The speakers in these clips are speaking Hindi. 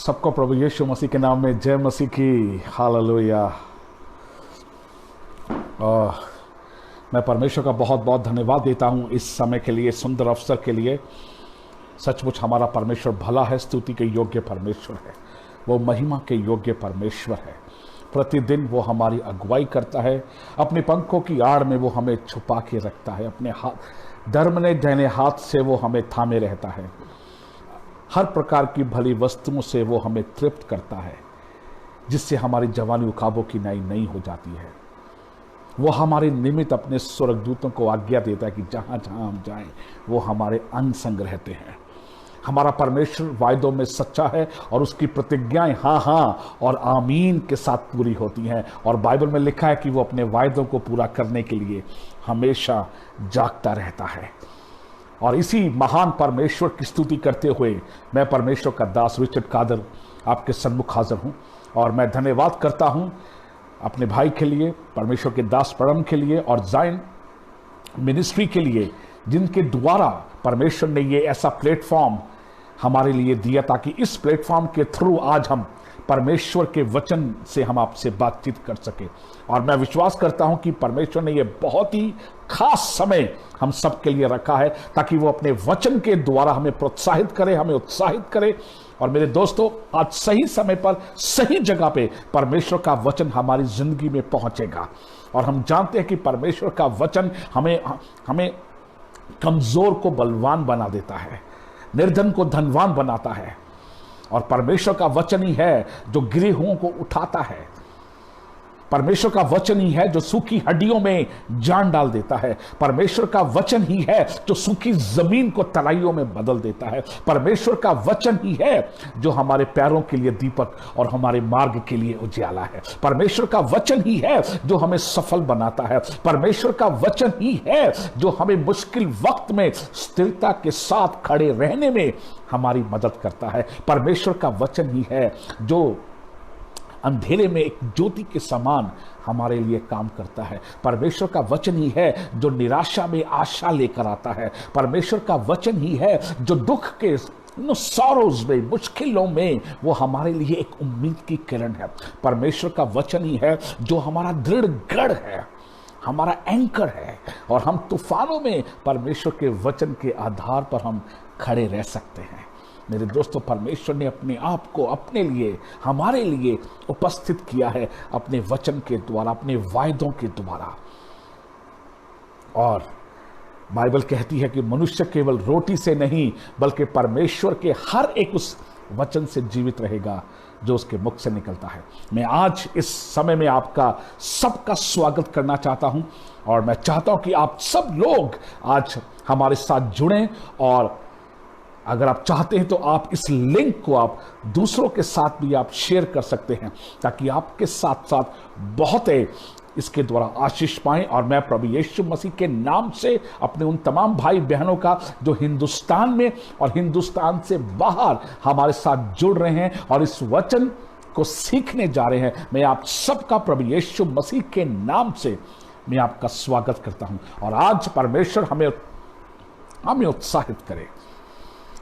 सबको प्रभु यीशु मसीह के नाम में जय मसीह की। हालेलुया। मैं परमेश्वर का बहुत बहुत धन्यवाद देता हूँ इस समय के लिए, सुंदर अवसर के लिए। सचमुच हमारा परमेश्वर भला है, स्तुति के योग्य परमेश्वर है, वो महिमा के योग्य परमेश्वर है। प्रतिदिन वो हमारी अगुवाई करता है, अपने पंखों की आड़ में वो हमें छुपा के रखता है, अपने हाथ धर्मने दाहिने हाथ से वो हमें थामे रहता है। हर प्रकार की भली वस्तुओं से वो हमें तृप्त करता है, जिससे हमारी जवानी उकाबों की नई हो जाती है। वो हमारे निमित्त अपने स्वर्गदूतों को आज्ञा देता है कि जहाँ जहाँ हम जाएं वो हमारे अंग संग रहते हैं। हमारा परमेश्वर वायदों में सच्चा है और उसकी प्रतिज्ञाएं हाँ हाँ और आमीन के साथ पूरी होती हैं। और बाइबल में लिखा है कि वो अपने वायदों को पूरा करने के लिए हमेशा जागता रहता है। और इसी महान परमेश्वर की स्तुति करते हुए मैं परमेश्वर का दास रिचर्ड कादर आपके सन्मुख हाजिर हूँ। और मैं धन्यवाद करता हूँ अपने भाई के लिए, परमेश्वर के दास परम के लिए और जायन मिनिस्ट्री के लिए, जिनके द्वारा परमेश्वर ने ये ऐसा प्लेटफॉर्म हमारे लिए दिया ताकि इस प्लेटफॉर्म के थ्रू आज हम परमेश्वर के वचन से हम आपसे बातचीत कर सके। और मैं विश्वास करता हूं कि परमेश्वर ने ये बहुत ही खास समय हम सब के लिए रखा है ताकि वो अपने वचन के द्वारा हमें प्रोत्साहित करे, हमें उत्साहित करे। और मेरे दोस्तों, आज सही समय पर सही जगह पे परमेश्वर का वचन हमारी जिंदगी में पहुंचेगा। और हम जानते हैं कि परमेश्वर का वचन हमें कमजोर को बलवान बना देता है, निर्धन को धनवान बनाता है। और परमेश्वर का वचन ही है जो गिरे हुओं को उठाता है। परमेश्वर का वचन ही है जो सूखी हड्डियों में जान डाल देता है। परमेश्वर का वचन ही है जो सूखी जमीन को तराइयों में बदल देता है। परमेश्वर का वचन ही है जो हमारे पैरों के लिए दीपक और हमारे मार्ग के लिए उजियाला है। परमेश्वर का वचन ही है जो हमें सफल बनाता है। परमेश्वर का वचन ही है जो हमें मुश्किल वक्त में स्थिरता के साथ खड़े रहने में हमारी मदद करता है। परमेश्वर का वचन ही है जो अंधेरे में एक ज्योति के समान हमारे लिए काम करता है। परमेश्वर का वचन ही है जो निराशा में आशा लेकर आता है। परमेश्वर का वचन ही है जो दुख के सॉरोज में, मुश्किलों में वो हमारे लिए एक उम्मीद की किरण है। परमेश्वर का वचन ही है जो हमारा दृढ़ गढ़ है, हमारा एंकर है। और हम तूफानों में परमेश्वर के वचन के आधार पर हम खड़े रह सकते हैं। मेरे दोस्तों, परमेश्वर ने अपने आप को अपने लिए, हमारे लिए उपस्थित किया है अपने वचन के द्वारा, अपने वायदों के द्वारा। और बाइबल कहती है कि मनुष्य केवल रोटी से नहीं बल्कि परमेश्वर के हर एक उस वचन से जीवित रहेगा जो उसके मुख से निकलता है। मैं आज इस समय में आपका सबका स्वागत करना चाहता हूं और मैं चाहता हूं कि आप सब लोग आज हमारे साथ जुड़ें। और अगर आप चाहते हैं तो आप इस लिंक को आप दूसरों के साथ भी आप शेयर कर सकते हैं ताकि आपके साथ साथ बहुत इसके द्वारा आशीष पाएं। और मैं प्रभु यीशु मसीह के नाम से अपने उन तमाम भाई बहनों का जो हिंदुस्तान में और हिंदुस्तान से बाहर हमारे साथ जुड़ रहे हैं और इस वचन को सीखने जा रहे हैं, मैं आप सबका प्रभु यीशु मसीह के नाम से मैं आपका स्वागत करता हूं। और आज परमेश्वर हमें उत्साहित करे।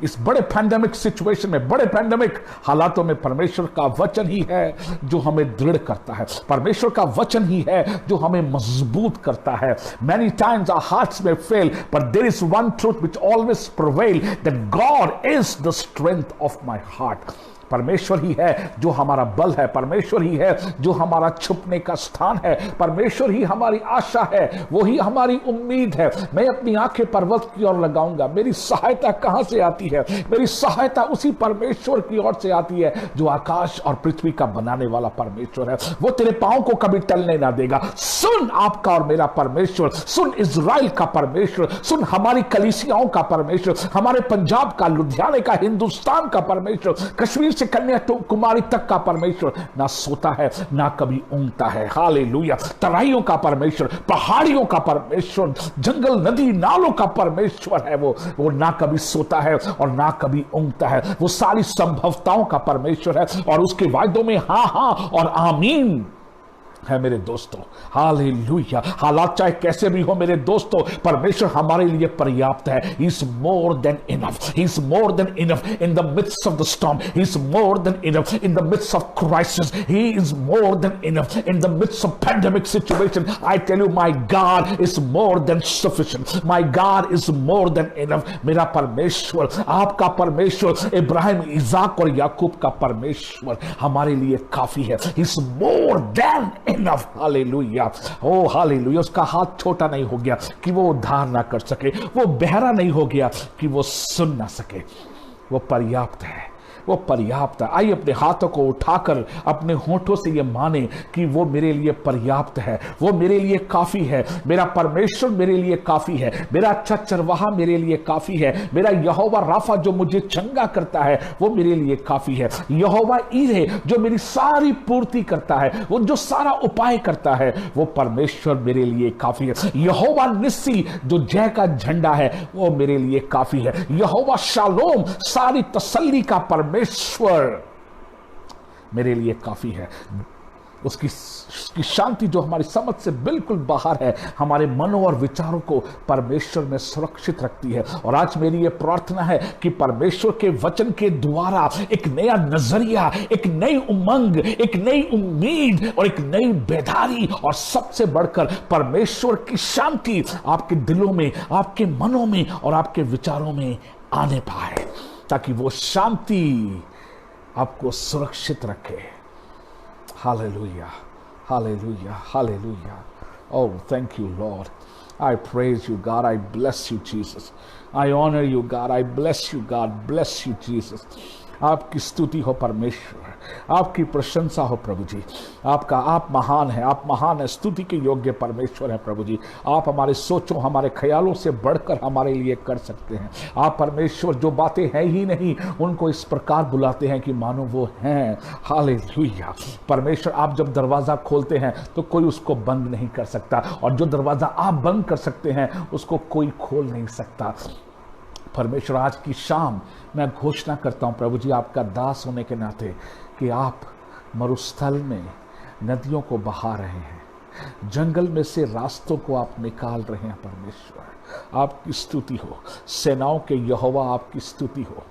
इस बड़े पैंडेमिक सिचुएशन में, बड़े पैंडेमिक हालातों में परमेश्वर का वचन ही है जो हमें दृढ़ करता है। परमेश्वर का वचन ही है जो हमें मजबूत करता है। Many times our hearts may fail, but there is one truth which always prevail, that God is the strength of my heart. परमेश्वर ही है जो हमारा बल है, परमेश्वर ही है जो हमारा छुपने का स्थान है, परमेश्वर ही हमारी आशा है, वो ही हमारी उम्मीद है। मैं अपनी आंखें पर्वत की ओर लगाऊंगा, मेरी सहायता कहां से आती है? मेरी सहायता उसी परमेश्वर की ओर से आती है जो आकाश और पृथ्वी का बनाने वाला परमेश्वर है। वो तेरे पांव को कभी टलने ना देगा। सुन आपका और मेरा परमेश्वर, सुन इजराइल का परमेश्वर, सुन हमारी कलीसियाओं का परमेश्वर, हमारे पंजाब का, लुधियाने का, हिंदुस्तान का परमेश्वर, कश्मीर से कन्याकुमारी तक का परमेश्वर ना सोता है ना कभी ऊँगता है। हालेलुया। तराइयों का परमेश्वर, पहाड़ियों का परमेश्वर, जंगल, नदी, नालों का परमेश्वर है। वो ना कभी सोता है और ना कभी ऊँगता है। वो सारी संभवताओं का परमेश्वर है और उसके वायदों में हाँ हाँ और आमीन है मेरे दोस्तों। हालेलुया। हालात चाहे कैसे भी हो मेरे दोस्तों, परमेश्वर हमारे लिए पर्याप्त है। He is more than enough, he is more than enough in the midst of the storm, he is more than enough in the midst of crisis, he is more than enough in the midst of pandemic situation. I tell you, my God is more than sufficient, my God is more than enough. मेरा परमेश्वर, आपका परमेश्वर, इब्राहिम, इसहाक और याकूब का परमेश्वर हमारे लिए काफी है। He is more than enough. Hallelujah. O hallelujah. उसका हाथ छोटा नहीं हो गया कि वो उद्धार ना कर सके, वो बहरा नहीं हो गया कि वो सुन ना सके। वो पर्याप्त है, वो पर्याप्त है। आइए अपने हाथों को उठाकर अपने होठों से ये माने कि वो मेरे लिए पर्याप्त है, वो मेरे लिए काफी है। मेरा परमेश्वर मेरे लिए काफी है, मेरा अच्छा चरवाहा मेरे लिए काफी है, मेरा यहोवा राफा जो मुझे चंगा करता है वो मेरे लिए काफी है। यहोवा ईरे जो मेरी सारी पूर्ति करता है, वो जो सारा उपाय करता है, वो परमेश्वर मेरे लिए काफी है। यहोवा निस्सी जो जय का झंडा है वो मेरे लिए काफी है। यहोवा शालोम सारी तसल्ली का परमेश्वर मेरे लिए काफी है। उसकी शांति जो हमारी समझ से बिल्कुल बाहर है, हमारे मनों और विचारों को परमेश्वर में सुरक्षित रखती है। और आज मेरी यह प्रार्थना है कि परमेश्वर के वचन के द्वारा एक नया नजरिया, एक नई उमंग, एक नई उम्मीद और एक नई बेदारी और सबसे बढ़कर परमेश्वर की शांति आपके दिलों में, आपके मनों में और आपके विचारों में आने पाए, ताकि वो शांति आपको सुरक्षित रखे। Hallelujah, hallelujah, hallelujah. Oh, thank you, Lord. I praise you, God. I bless you, Jesus. I honor you, God. I bless you, God. Bless you, Jesus. आपकी स्तुति हो परमेश्वर, आपकी प्रशंसा हो प्रभु जी। आप महान है, आप महान है, स्तुति के योग्य परमेश्वर है प्रभु जी। आप हमारे सोचों, हमारे ख्यालों से बढ़कर हमारे लिए कर सकते हैं। आप परमेश्वर जो बातें हैं ही नहीं उनको इस प्रकार बुलाते हैं कि मानो वो हैं। हालेलुया। परमेश्वर, आप जब दरवाजा खोलते हैं तो कोई उसको बंद नहीं कर सकता, और जो दरवाजा आप बंद कर सकते हैं उसको कोई खोल नहीं सकता। परमेश्वर, आज की शाम मैं घोषणा करता हूं प्रभु जी, आपका दास होने के नाते, कि आप मरुस्थल में नदियों को बहा रहे हैं, जंगल में से रास्तों को आप निकाल रहे हैं। परमेश्वर, आपकी स्तुति हो। सेनाओं के यहोवा आपकी स्तुति हो।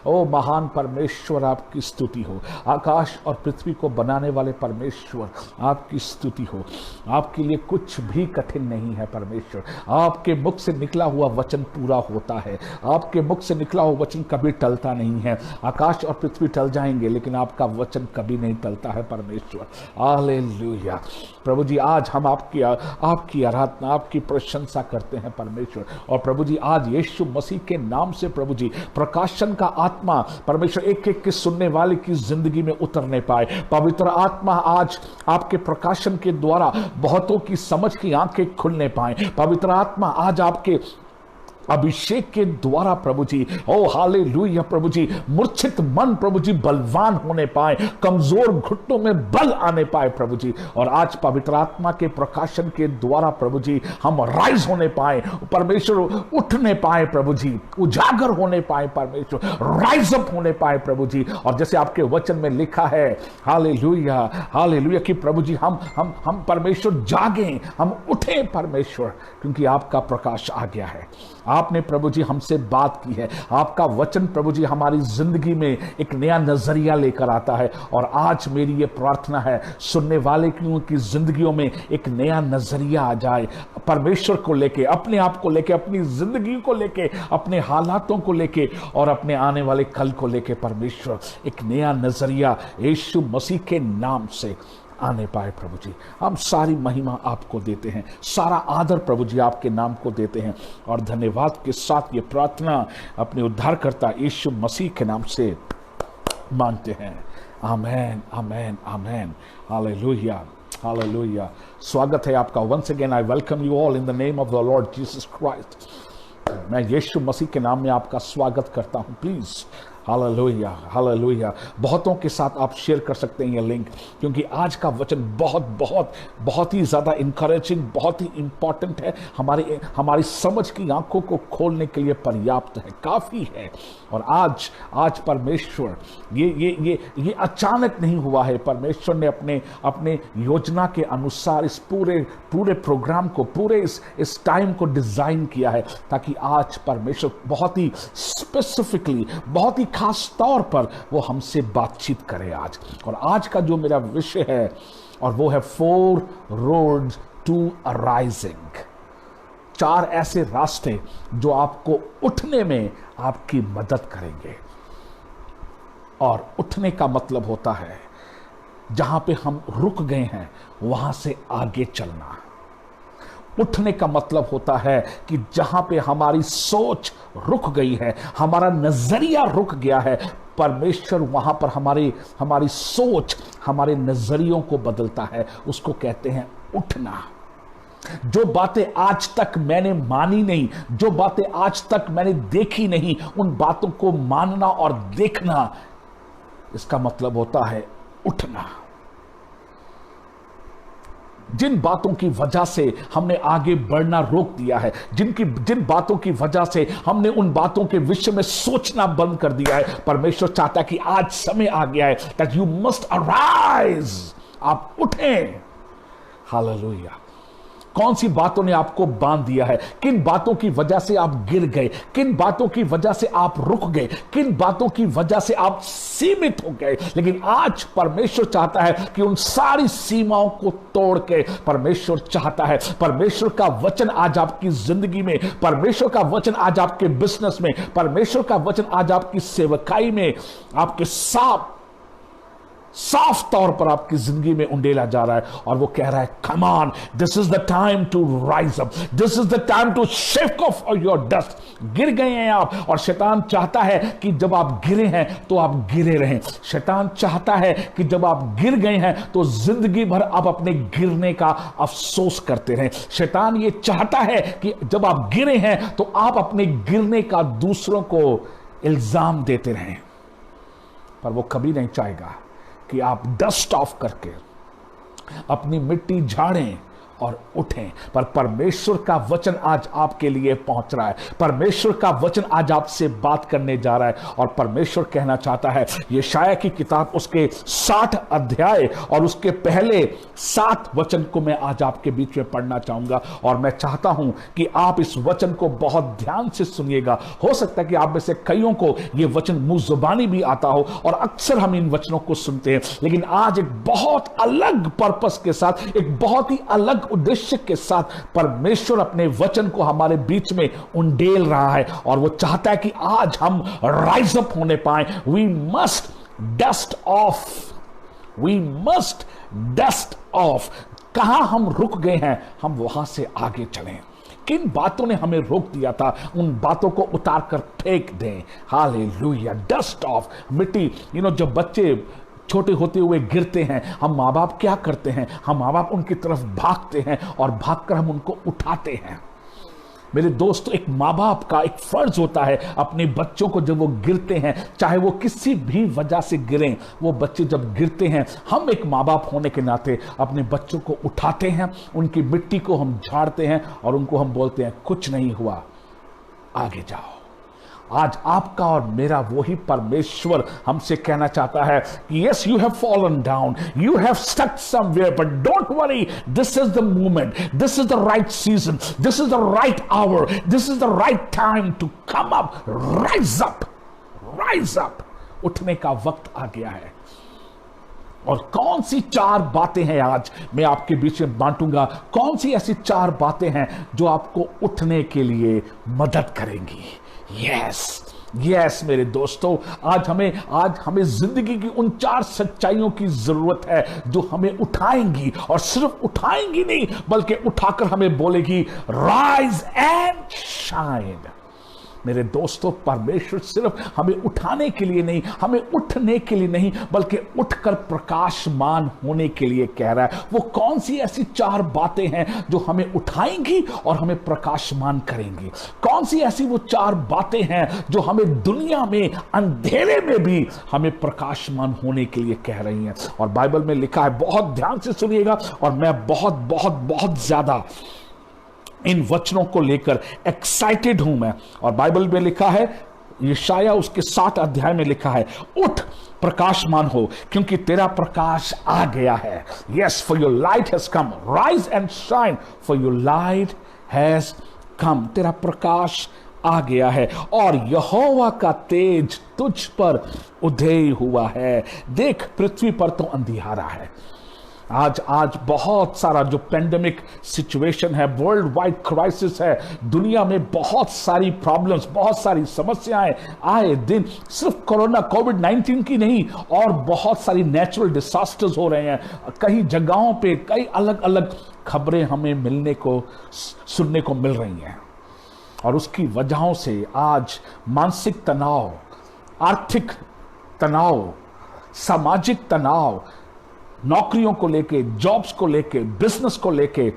ओ महान परमेश्वर, आपकी स्तुति हो। आकाश और पृथ्वी को बनाने वाले परमेश्वर, आपकी स्तुति हो। आपके लिए कुछ भी कठिन नहीं है परमेश्वर। आपके मुख से निकला हुआ वचन पूरा होता है, आपके मुख से निकला हुआ वचन कभी टलता नहीं है। आकाश और पृथ्वी टल जाएंगे लेकिन आपका वचन कभी नहीं टलता है परमेश्वर। हालेलुया। प्रभु जी, आज हम आपकी आराधना, आपकी प्रशंसा करते हैं परमेश्वर। और प्रभु जी, आज यीशु मसीह के नाम से प्रभु जी, प्रकाशन आत्मा परमेश्वर एक एक के सुनने वाले की जिंदगी में उतरने पाए। पवित्र आत्मा आज आपके प्रकाशन के द्वारा बहुतों की समझ की आंखें खुलने पाए। पवित्र आत्मा आज आपके अभिषेक के द्वारा प्रभु जी, ओ हालेलुया प्रभु जी, मूर्छित मन प्रभु जी बलवान होने पाए, कमजोर घुटनों में बल आने पाए प्रभु जी। और आज पवित्र आत्मा के प्रकाशन के द्वारा प्रभु जी हम राइज होने पाए, परमेश्वर उठने पाए प्रभु जी, उजागर होने पाए परमेश्वर, राइज अप होने पाए प्रभु जी। और जैसे आपके वचन में लिखा है, हालेलुया हालेलुया, कि प्रभु जी हम परमेश्वर जागें, हम उठें परमेश्वर, क्योंकि आपका प्रकाश आ गया है। आपने प्रभु जी हमसे बात की है, आपका वचन प्रभु जी हमारी जिंदगी में एक नया नजरिया लेकर आता है। और आज मेरी ये प्रार्थना है, सुनने वाले की जिंदगियों में एक नया नजरिया आ जाए, परमेश्वर को लेके, अपने आप को लेके, अपनी जिंदगी को लेके, अपने हालातों को लेके और अपने आने वाले कल को लेके परमेश्वर एक नया नजरिया यीशु मसीह के नाम से आने पाए प्रभु जी। हम सारी महिमा आपको देते हैं, सारा आदर प्रभु जी आपके नाम को देते हैं, और धन्यवाद के साथ ये प्रार्थना अपने उद्धारकर्ता यीशु मसीह के नाम से मांगते हैं। Amen, amen, amen. Hallelujah, hallelujah. स्वागत है आपका। Once again I welcome you all in the name of the Lord Jesus Christ. मैं यीशु मसीह के नाम में आपका स्वागत करता हूं। Please hallelujah, hallelujah. बहुतों के साथ आप शेयर कर सकते हैं ये लिंक, क्योंकि आज का वचन बहुत बहुत बहुत ही ज़्यादा इंकरेजिंग, बहुत ही इंपॉर्टेंट है, हमारी समझ की आंखों को खोलने के लिए पर्याप्त है, काफ़ी है। और आज परमेश्वर ये अचानक नहीं हुआ है। परमेश्वर ने अपने योजना के अनुसार इस पूरे प्रोग्राम को, पूरे इस टाइम को डिज़ाइन किया है, ताकि आज परमेश्वर बहुत ही स्पेसिफिकली, बहुत ही खास तौर पर वो हमसे बातचीत करे आज। और आज का जो मेरा विषय है, और वो है 4 roads to arising। 4 ऐसे रास्ते जो आपको उठने में आपकी मदद करेंगे। और उठने का मतलब होता है जहां पे हम रुक गए हैं वहां से आगे चलना। उठने का मतलब होता है कि जहां पे हमारी सोच रुक गई है, हमारा नजरिया रुक गया है, परमेश्वर वहां पर हमारी सोच, हमारे नजरियों को बदलता है। उसको कहते हैं उठना। जो बातें आज तक मैंने मानी नहीं, जो बातें आज तक मैंने देखी नहीं, उन बातों को मानना और देखना, इसका मतलब होता है उठना। जिन बातों की वजह से हमने आगे बढ़ना रोक दिया है, जिन बातों की वजह से हमने उन बातों के विषय में सोचना बंद कर दिया है, परमेश्वर चाहता है कि आज समय आ गया है दैट यू मस्ट अराइज। आप उठें। हालेलुया। कौन सी बातों ने आपको बांध दिया है? किन बातों की वजह से आप गिर गए? किन बातों की वजह से आप रुक गए? किन बातों की वजह से आप सीमित हो गए? लेकिन आज परमेश्वर चाहता है कि उन सारी सीमाओं को तोड़ के, परमेश्वर चाहता है, परमेश्वर का वचन आज आपकी जिंदगी में, परमेश्वर का वचन आज आपके बिजनेस में, परमेश्वर का वचन आज आपकी सेवकाई में, आपके साफ तौर पर आपकी जिंदगी में उंडेला जा रहा है। और वो कह रहा है, come on, this is the time to rise up, this is the time to shake off your dust. गिर गए हैं आप, और शैतान चाहता है कि जब आप गिरे हैं तो आप गिरे रहें। शैतान चाहता है कि जब आप गिर गए हैं तो जिंदगी भर आप अपने गिरने का अफसोस करते रहें। शैतान ये चाहता है कि जब आप गिरे हैं तो आप अपने गिरने का दूसरों को इल्जाम देते रहें। पर वो कभी नहीं चाहेगा कि आप डस्ट ऑफ करके अपनी मिट्टी झाड़ें और उठें। पर परमेश्वर का वचन आज आपके लिए पहुंच रहा है। परमेश्वर का वचन आज आपसे बात करने जा रहा है। और परमेश्वर कहना चाहता है, यशायाह की किताब उसके 60 अध्याय और उसके पहले 7 वचन को मैं आज आपके बीच में पढ़ना चाहूंगा। और मैं चाहता हूं कि आप इस वचन को बहुत ध्यान से सुनिएगा। हो सकता है कि आप में से कईयों को यह वचन मुंह जुबानी भी आता हो, और अक्सर हम इन वचनों को सुनते हैं, लेकिन आज एक बहुत अलग पर्पस के साथ, एक बहुत ही अलग उद्देश्य के साथ परमेश्वर अपने वचन को हमारे बीच में उंडेल रहा है। और वो चाहता है कि आज हम राइज अप होने पाए। We must dust off, we must dust off. कहां हम रुक गए हैं, हम वहां से आगे चलें। किन बातों ने हमें रोक दिया था, उन बातों को उतार कर फेंक दें। हालेलुया। डस्ट ऑफ, मिट्टी। जब बच्चे छोटे होते हुए गिरते हैं, हम माँ बाप क्या करते हैं? हम माँ बाप उनकी तरफ भागते हैं और भागकर हम उनको उठाते हैं। मेरे दोस्तों, एक माँ बाप का एक फर्ज होता है अपने बच्चों को, जब वो गिरते हैं, चाहे वो किसी भी वजह से गिरें, वो बच्चे जब गिरते हैं, हम एक माँ बाप होने के नाते अपने बच्चों को उठाते हैं, उनकी मिट्टी को हम झाड़ते हैं और उनको हम बोलते हैं, कुछ नहीं हुआ, आगे जाओ। आज आपका और मेरा वही परमेश्वर हमसे कहना चाहता है कि yes, you have fallen down, you have stuck somewhere, but don't worry, this is the moment, this is the right season, this is the right hour, this is the right time to come up, rise up, rise up. उठने का वक्त आ गया है। और कौन सी 4 बातें हैं आज मैं आपके बीच में बांटूंगा? कौन सी ऐसी 4 बातें हैं जो आपको उठने के लिए मदद करेंगी? यस मेरे दोस्तों, आज हमें जिंदगी की उन 4 सच्चाइयों की जरूरत है जो हमें उठाएंगी, और सिर्फ उठाएंगी नहीं, बल्कि उठाकर हमें बोलेगी, राइज एंड शाइन। मेरे दोस्तों, परमेश्वर सिर्फ हमें उठाने के लिए नहीं, हमें उठने के लिए नहीं, बल्कि उठकर प्रकाशमान होने के लिए कह रहा है। वो कौन सी ऐसी 4 बातें हैं जो हमें उठाएंगी और हमें प्रकाशमान करेंगी? कौन सी ऐसी वो 4 बातें हैं जो हमें दुनिया में अंधेरे में भी हमें प्रकाशमान होने के लिए कह रही हैं? और बाइबल में लिखा है, बहुत ध्यान से सुनिएगा, और मैं बहुत बहुत बहुत ज्यादा इन वचनों को लेकर एक्साइटेड हूं मैं। और बाइबल में लिखा है, यशाया उसके 7 अध्याय में लिखा है, उठ प्रकाशमान हो क्योंकि तेरा प्रकाश आ गया है। Yes, for your light has come, rise and shine for your light has कम। तेरा प्रकाश आ गया है और यहोवा का तेज तुझ पर उदय हुआ है। देख, पृथ्वी पर तो अंधियारा है। आज बहुत सारा जो पेंडेमिक सिचुएशन है, वर्ल्ड वाइड क्राइसिस है, दुनिया में बहुत सारी प्रॉब्लम्स, बहुत सारी समस्याएं आए दिन, सिर्फ कोरोना कोविड-19 की नहीं, और बहुत सारी नेचुरल डिजास्टर्स हो रहे हैं। कई जगहों पे कई अलग अलग खबरें हमें मिलने को, सुनने को मिल रही हैं, और उसकी वजहों से आज मानसिक तनाव, आर्थिक तनाव, सामाजिक तनाव, नौकरियों को लेके, जॉब्स को लेके, बिजनेस को लेके,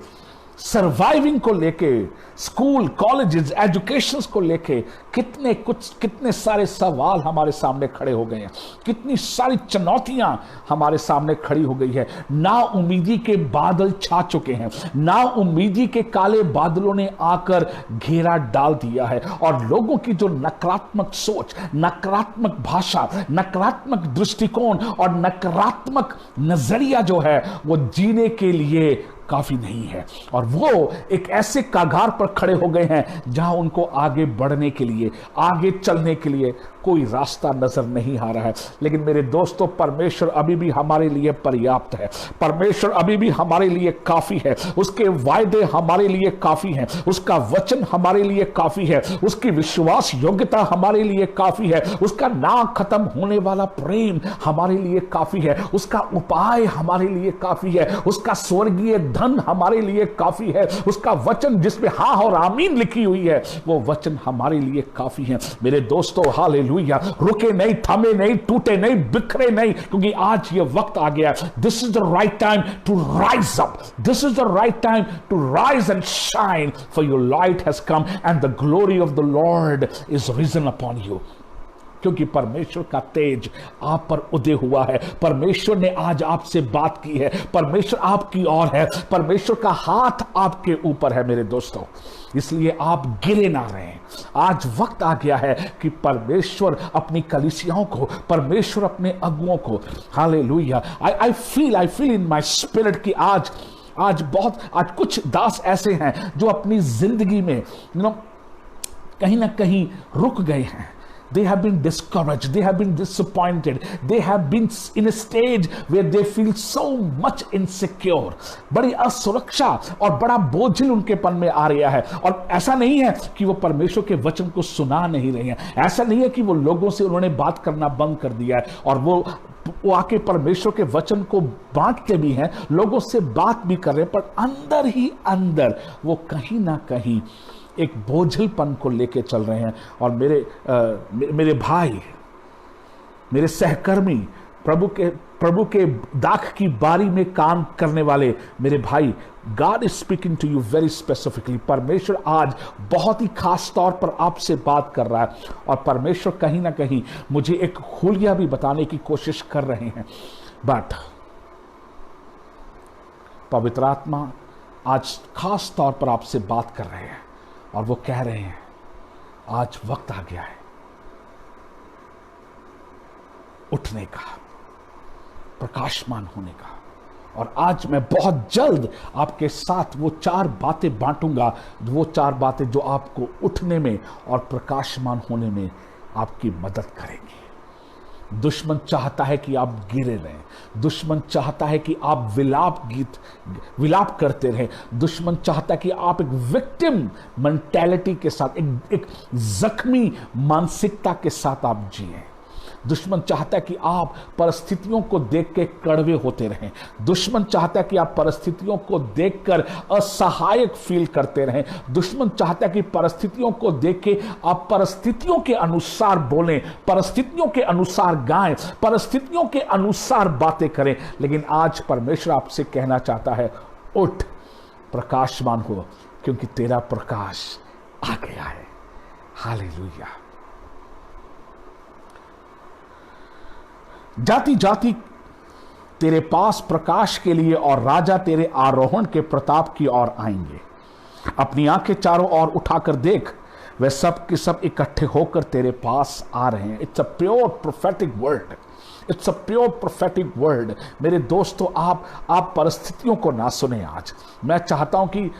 सर्वाइविंग को लेके, स्कूल कॉलेजेस एजुकेशन को लेके कितने सारे सवाल हमारे सामने खड़े हो गए हैं, कितनी सारी चुनौतियां हमारे सामने खड़ी हो गई है। ना उम्मीदी के बादल छा चुके हैं, ना उम्मीदी के काले बादलों ने आकर घेरा डाल दिया है, और लोगों की जो नकारात्मक सोच, नकारात्मक भाषा, नकारात्मक दृष्टिकोण और नकारात्मक नजरिया जो है वो जीने के लिए काफी नहीं है, और वो एक ऐसे कागार पर खड़े हो गए हैं जहां उनको आगे बढ़ने के लिए, आगे चलने के लिए कोई रास्ता नजर नहीं आ रहा है। लेकिन मेरे दोस्तों, परमेश्वर अभी भी हमारे लिए पर्याप्त है, परमेश्वर अभी भी हमारे लिए काफी है, उसके वायदे हमारे लिए काफी हैं, उसका वचन हमारे लिए काफी है, उसकी विश्वास योग्यता हमारे लिए काफी है, उसका ना खत्म होने वाला प्रेम हमारे लिए काफी है, उसका उपाय हमारे लिए काफी है, उसका स्वर्गीय धन हमारे लिए काफी है, उसका वचन जिसमें हाँ और आमीन लिखी हुई है, वो वचन हमारे लिए काफी है। मेरे दोस्तों, हालेलुया, रुके नहीं, थमे नहीं, टूटे नहीं, बिखरे नहीं, क्योंकि आज ये वक्त आ गया। This is the right time to rise up, this is the right time to rise and shine, for your light has come and the glory of the Lord is risen upon you. क्योंकि परमेश्वर का तेज आप पर उदय हुआ है, परमेश्वर ने आज आपसे बात की है, परमेश्वर आपकी ओर है, परमेश्वर का हाथ आपके ऊपर है मेरे दोस्तों, इसलिए आप गिरे ना रहें। आज वक्त आ गया है कि परमेश्वर अपनी कलीसियाओं को, परमेश्वर अपने अगुओं को, hallelujah, I feel in my spirit कि आज कुछ दास ऐसे हैं जो अपनी जिंदगी में कहीं ना कहीं रुक गए हैं। They have been discouraged, they have been disappointed, they have been in a stage where they feel so much insecure. बड़ी असुरक्षा और बड़ा बोझिल उनके पन में आ रहा है। और ऐसा नहीं है कि वो परमेश्वर के वचन को सुना नहीं रहे हैं, ऐसा नहीं है कि वो लोगों से उन्होंने बात करना बंद कर दिया है, और वो आके परमेश्वर के वचन को बांटते भी हैं, लोगों से बात भी कर रहे हैं, पर अंदर ही अंदर वो कहीं ना कहीं एक बोझलपन को लेके चल रहे हैं। और मेरे भाई, मेरे सहकर्मी, प्रभु के दाख की बारी में काम करने वाले मेरे भाई, God is speaking to you very specifically. परमेश्वर आज बहुत ही खास तौर पर आपसे बात कर रहा है, और परमेश्वर कहीं ना कहीं मुझे एक हुलिया भी बताने की कोशिश कर रहे हैं। बट पवित्र आत्मा आज खास तौर पर आपसे बात कर रहे हैं, और वो कह रहे हैं आज वक्त आ गया है उठने का, प्रकाशमान होने का। और आज मैं बहुत जल्द आपके साथ वो 4 बातें बांटूंगा, वो 4 बातें जो आपको उठने में और प्रकाशमान होने में आपकी मदद करेंगी। दुश्मन चाहता है कि आप गिरे रहें, दुश्मन चाहता है कि आप विलाप करते रहें, दुश्मन चाहता है कि आप एक विक्टिम मेंटालिटी के साथ, एक जख्मी मानसिकता के साथ आप जिएं। दुश्मन चाहता है कि आप परिस्थितियों को देख के कड़वे होते रहें। दुश्मन चाहता है कि आप परिस्थितियों को देखकर असहायक फील करते रहें। दुश्मन चाहता है कि परिस्थितियों को देख के आप परिस्थितियों के अनुसार बोलें, परिस्थितियों के अनुसार गाएं, परिस्थितियों के अनुसार बातें करें। लेकिन आज परमेश्वर आपसे कहना चाहता है, उठ, प्रकाशमान हो, क्योंकि तेरा प्रकाश आ गया है। हालेलुया। जाति जाति तेरे पास प्रकाश के लिए और राजा तेरे आरोहण के प्रताप की ओर आएंगे। अपनी आंखें चारों ओर उठाकर देख, वे सब के सब इकट्ठे होकर तेरे पास आ रहे हैं। It's a pure prophetic word. It's a pure prophetic word. मेरे दोस्तों, आप परिस्थितियों को ना सुने। आज मैं चाहता हूं कि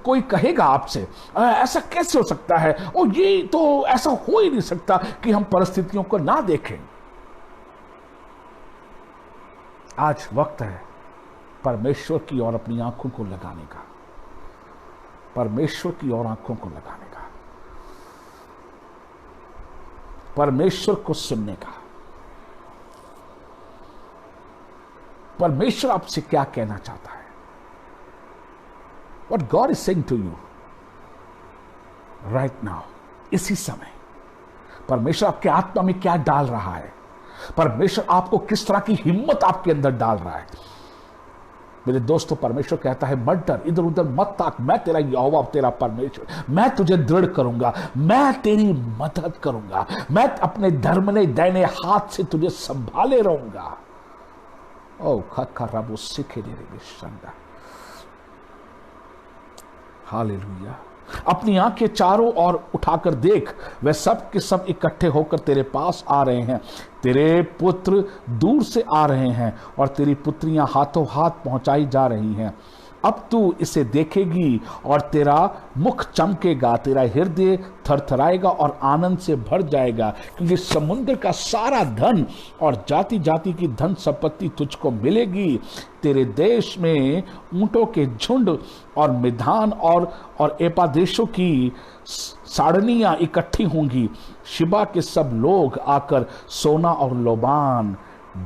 कोई कहेगा आपसे, ऐसा कैसे हो सकता है, और ये तो ऐसा हो ही नहीं सकता कि हम परिस्थितियों को ना देखें। आज वक्त है परमेश्वर की ओर अपनी आंखों को लगाने का, परमेश्वर की ओर आंखों को लगाने का, परमेश्वर को सुनने का। परमेश्वर आपसे क्या कहना चाहता है? What God is saying to you right now, इसी समय परमेश्वर आपके आत्मा में क्या डाल रहा है? परमेश्वर आपको किस तरह की हिम्मत आपके अंदर डाल रहा है? मेरे दोस्तों, परमेश्वर कहता है, मत डर, इधर उधर मत ताक, मैं तेरा यहोवा, तेरा परमेश्वर, मैं तुझे दृढ़ करूंगा, मैं तेरी मदद करूंगा, मैं अपने धर्मने दाहिने हाथ से तुझे संभाले रहूंगा। ओ खराबो सीखे दे रे। हालेलुया। अपनी आंखें चारों ओर उठाकर देख, वे सब के सब इकट्ठे होकर तेरे पास आ रहे हैं। तेरे पुत्र दूर से आ रहे हैं और तेरी पुत्रियां हाथों हाथ पहुंचाई जा रही हैं। अब तू इसे देखेगी और तेरा मुख चमकेगा, तेरा हृदय थरथराएगा और आनंद से भर जाएगा, क्योंकि समुद्र का सारा धन और जाति जाति की धन संपत्ति तुझको मिलेगी। तेरे देश में ऊंटों के झुंड और मिधान और एपा देशों की साड़नियां इकट्ठी होंगी। शिबा के सब लोग आकर सोना और लोबान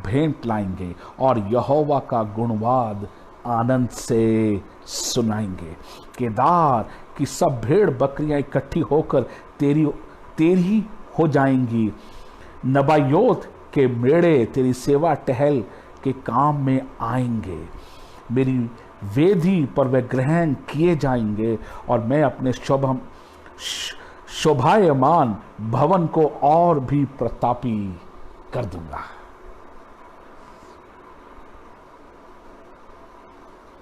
भेंट लाएंगे और यहोवा का गुणवाद आनंद से सुनाएंगे। केदार की सब भेड़ बकरियां इकट्ठी होकर तेरी हो जाएंगी। नबायोत के मेढ़े तेरी सेवा टहल के काम में आएंगे। मेरी वेदी पर वे ग्रहण किए जाएंगे और मैं अपने शोभायमान भवन को और भी प्रतापी कर दूंगा।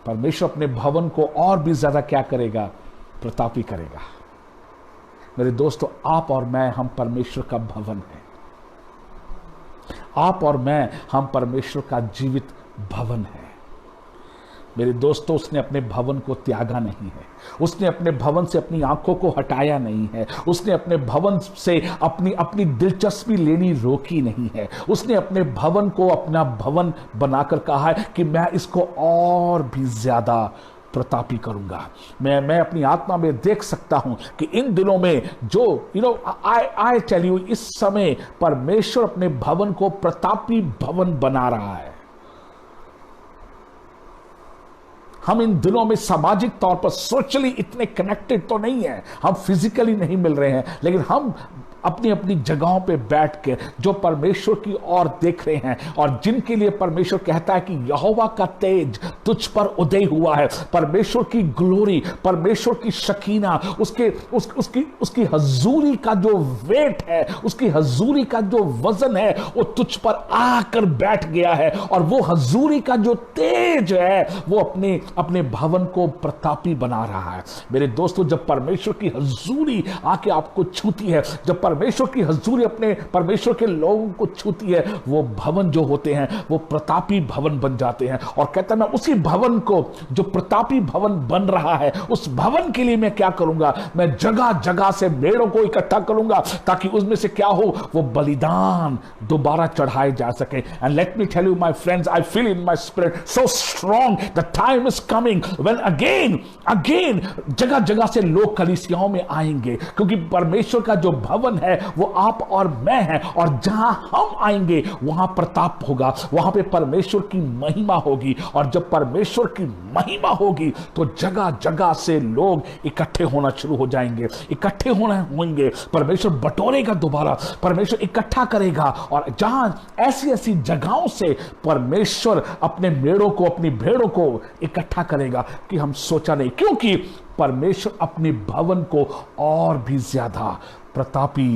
परमेश्वर अपने भवन को और भी ज्यादा क्या करेगा? प्रतापी करेगा। मेरे दोस्तों, आप और मैं, हम परमेश्वर का भवन है। आप और मैं, हम परमेश्वर का जीवित भवन है। मेरे दोस्तों, उसने अपने भवन को त्यागा नहीं है। उसने अपने भवन से अपनी आंखों को हटाया नहीं है। उसने अपने भवन से अपनी दिलचस्पी लेनी रोकी नहीं है। उसने अपने भवन को अपना भवन बनाकर कहा है कि मैं इसको और भी ज्यादा प्रतापी करूंगा। मैं अपनी आत्मा में देख सकता हूं कि इन दिनों में जो आई टेल यू, इस समय परमेश्वर अपने भवन को प्रतापी भवन बना रहा है। हम इन दिनों में सामाजिक तौर पर सोशली इतने कनेक्टेड तो नहीं है, हम फिजिकली नहीं मिल रहे हैं, लेकिन हम अपनी अपनी जगहों पे बैठ के जो परमेश्वर की ओर देख रहे हैं और जिनके लिए परमेश्वर कहता है कि यहोवा का तेज तुझ पर उदय हुआ है। परमेश्वर की ग्लोरी, परमेश्वर की शकीना, उसकी हजूरी का जो वेट है, उसकी हजूरी का जो वजन है, वो तुझ पर आकर बैठ गया है। और वो हजूरी का जो तेज है, वो अपने भवन को प्रतापी बना रहा है। मेरे दोस्तों, जब परमेश्वर की हजूरी आके आपको छूती है, जब परमेश्वर की हजूरी अपने परमेश्वर के लोगों को छूती है, वो भवन जो होते हैं वो प्रतापी भवन बन जाते हैं। और कहता है, मैं उसी भवन को, जो प्रतापी भवन बन रहा है, उस भवन के लिए मैं क्या करूंगा? मैं जगह जगह से भेड़ों को इकट्ठा करूंगा ताकि उसमें से क्या हो, वो बलिदान दोबारा चढ़ाए जा सके। And let me tell you my friends, I feel in my spirit so strong, the time is coming when again जगह जगह से लोग कलीसियाओं में आएंगे, क्योंकि परमेश्वर का जो भवन भवन है वो आप और मैं हैं, और जहां हम आएंगे वहां प्रताप होगा, वहां पे परमेश्वर की महिमा होगी। और जब परमेश्वर की महिमा होगी तो जगह जगह से लोग इकट्ठे होना शुरू हो जाएंगे, इकट्ठे होंगे। परमेश्वर बटोरेगा दोबारा, परमेश्वर इकट्ठा करेगा, और जहां ऐसी ऐसी जगहों से परमेश्वर अपने मेढ़ों को, अपनी भेड़ों को इकट्ठा करेगा कि हम सोचा नहीं। क्योंकि परमेश्वर अपने भवन को और भी ज्यादा प्रतापी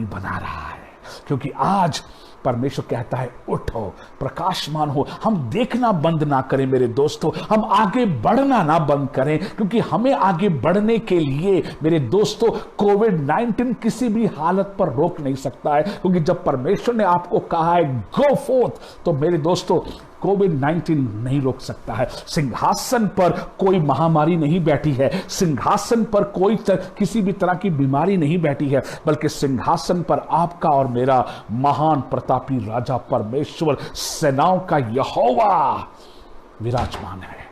बना रहा है। क्योंकि आज परमेश्वर कहता है उठो, प्रकाशमान हो। हम देखना बंद ना करें मेरे दोस्तों, हम आगे बढ़ना ना बंद करें, क्योंकि हमें आगे बढ़ने के लिए मेरे दोस्तों कोविड-19 किसी भी हालत पर रोक नहीं सकता है। क्योंकि जब परमेश्वर ने आपको कहा है गो फोर्थ, तो मेरे दोस्तों कोविड-19 नहीं रोक सकता है। सिंहासन पर कोई महामारी नहीं बैठी है, सिंहासन पर कोई किसी भी तरह की बीमारी नहीं बैठी है, बल्कि सिंहासन पर आपका और मेरा महान प्रतापी राजा परमेश्वर, सेनाओं का यहोवा विराजमान है।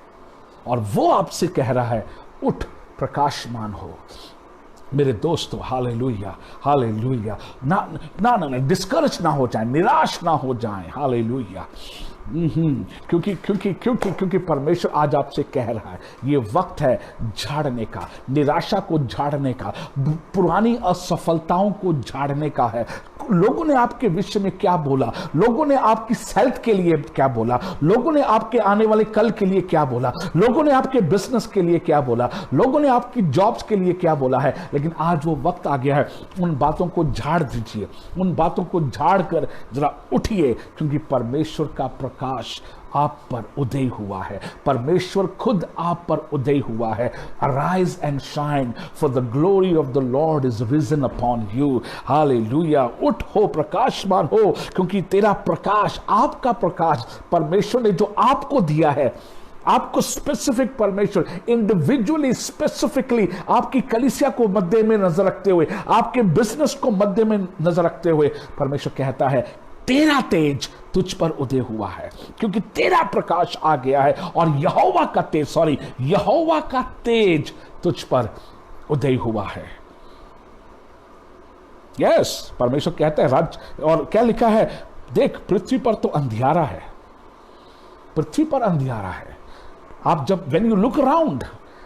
और वो आपसे कह रहा है उठ, प्रकाशमान हो मेरे दोस्तों। Hallelujah, hallelujah. ना ना ना डिस्करेज ना हो जाए, निराश ना हो जाए। हालेलुया। क्योंकि क्योंकि क्योंकि क्योंकि परमेश्वर आज आपसे कह रहा है ये वक्त है झाड़ने का, निराशा को झाड़ने का, पुरानी असफलताओं को झाड़ने का है। लोगों ने आपके विषय में क्या बोला, लोगों ने आपकी हेल्थ के लिए क्या बोला, लोगों ने आपके आने वाले कल के लिए क्या बोला, लोगों ने आपके बिजनेस के लिए क्या बोला, लोगों ने आपकी जॉब्स के लिए क्या बोला है। लेकिन आज वो वक्त आ गया है, उन बातों को झाड़ दीजिए, उन बातों को झाड़ कर जरा उठिए, क्योंकि परमेश्वर का प्रकाश आप पर उदय हुआ है। परमेश्वर खुद आप पर उदय हुआ है। Arise and shine, for the glory of the Lord is risen upon you. Hallelujah. उठो, प्रकाशमान हो, क्योंकि तेरा प्रकाश, आपका प्रकाश परमेश्वर ने जो आपको दिया है, आपको स्पेसिफिक परमेश्वर इंडिविजुअली स्पेसिफिकली आपकी कलीसिया को मध्य में नजर रखते हुए, आपके बिजनेस को मध्य में नजर रखते हुए परमेश्वर कहता है तेरा तेज तुझ पर उदय हुआ है, क्योंकि तेरा प्रकाश आ गया है और यहोवा का तेज तुझ पर उदय हुआ है। यस, परमेश्वर कहता है राज, और क्या लिखा है, देख पृथ्वी पर तो अंधियारा है, पृथ्वी पर अंधियारा है। आप जब व्हेन यू लुक अराउंड,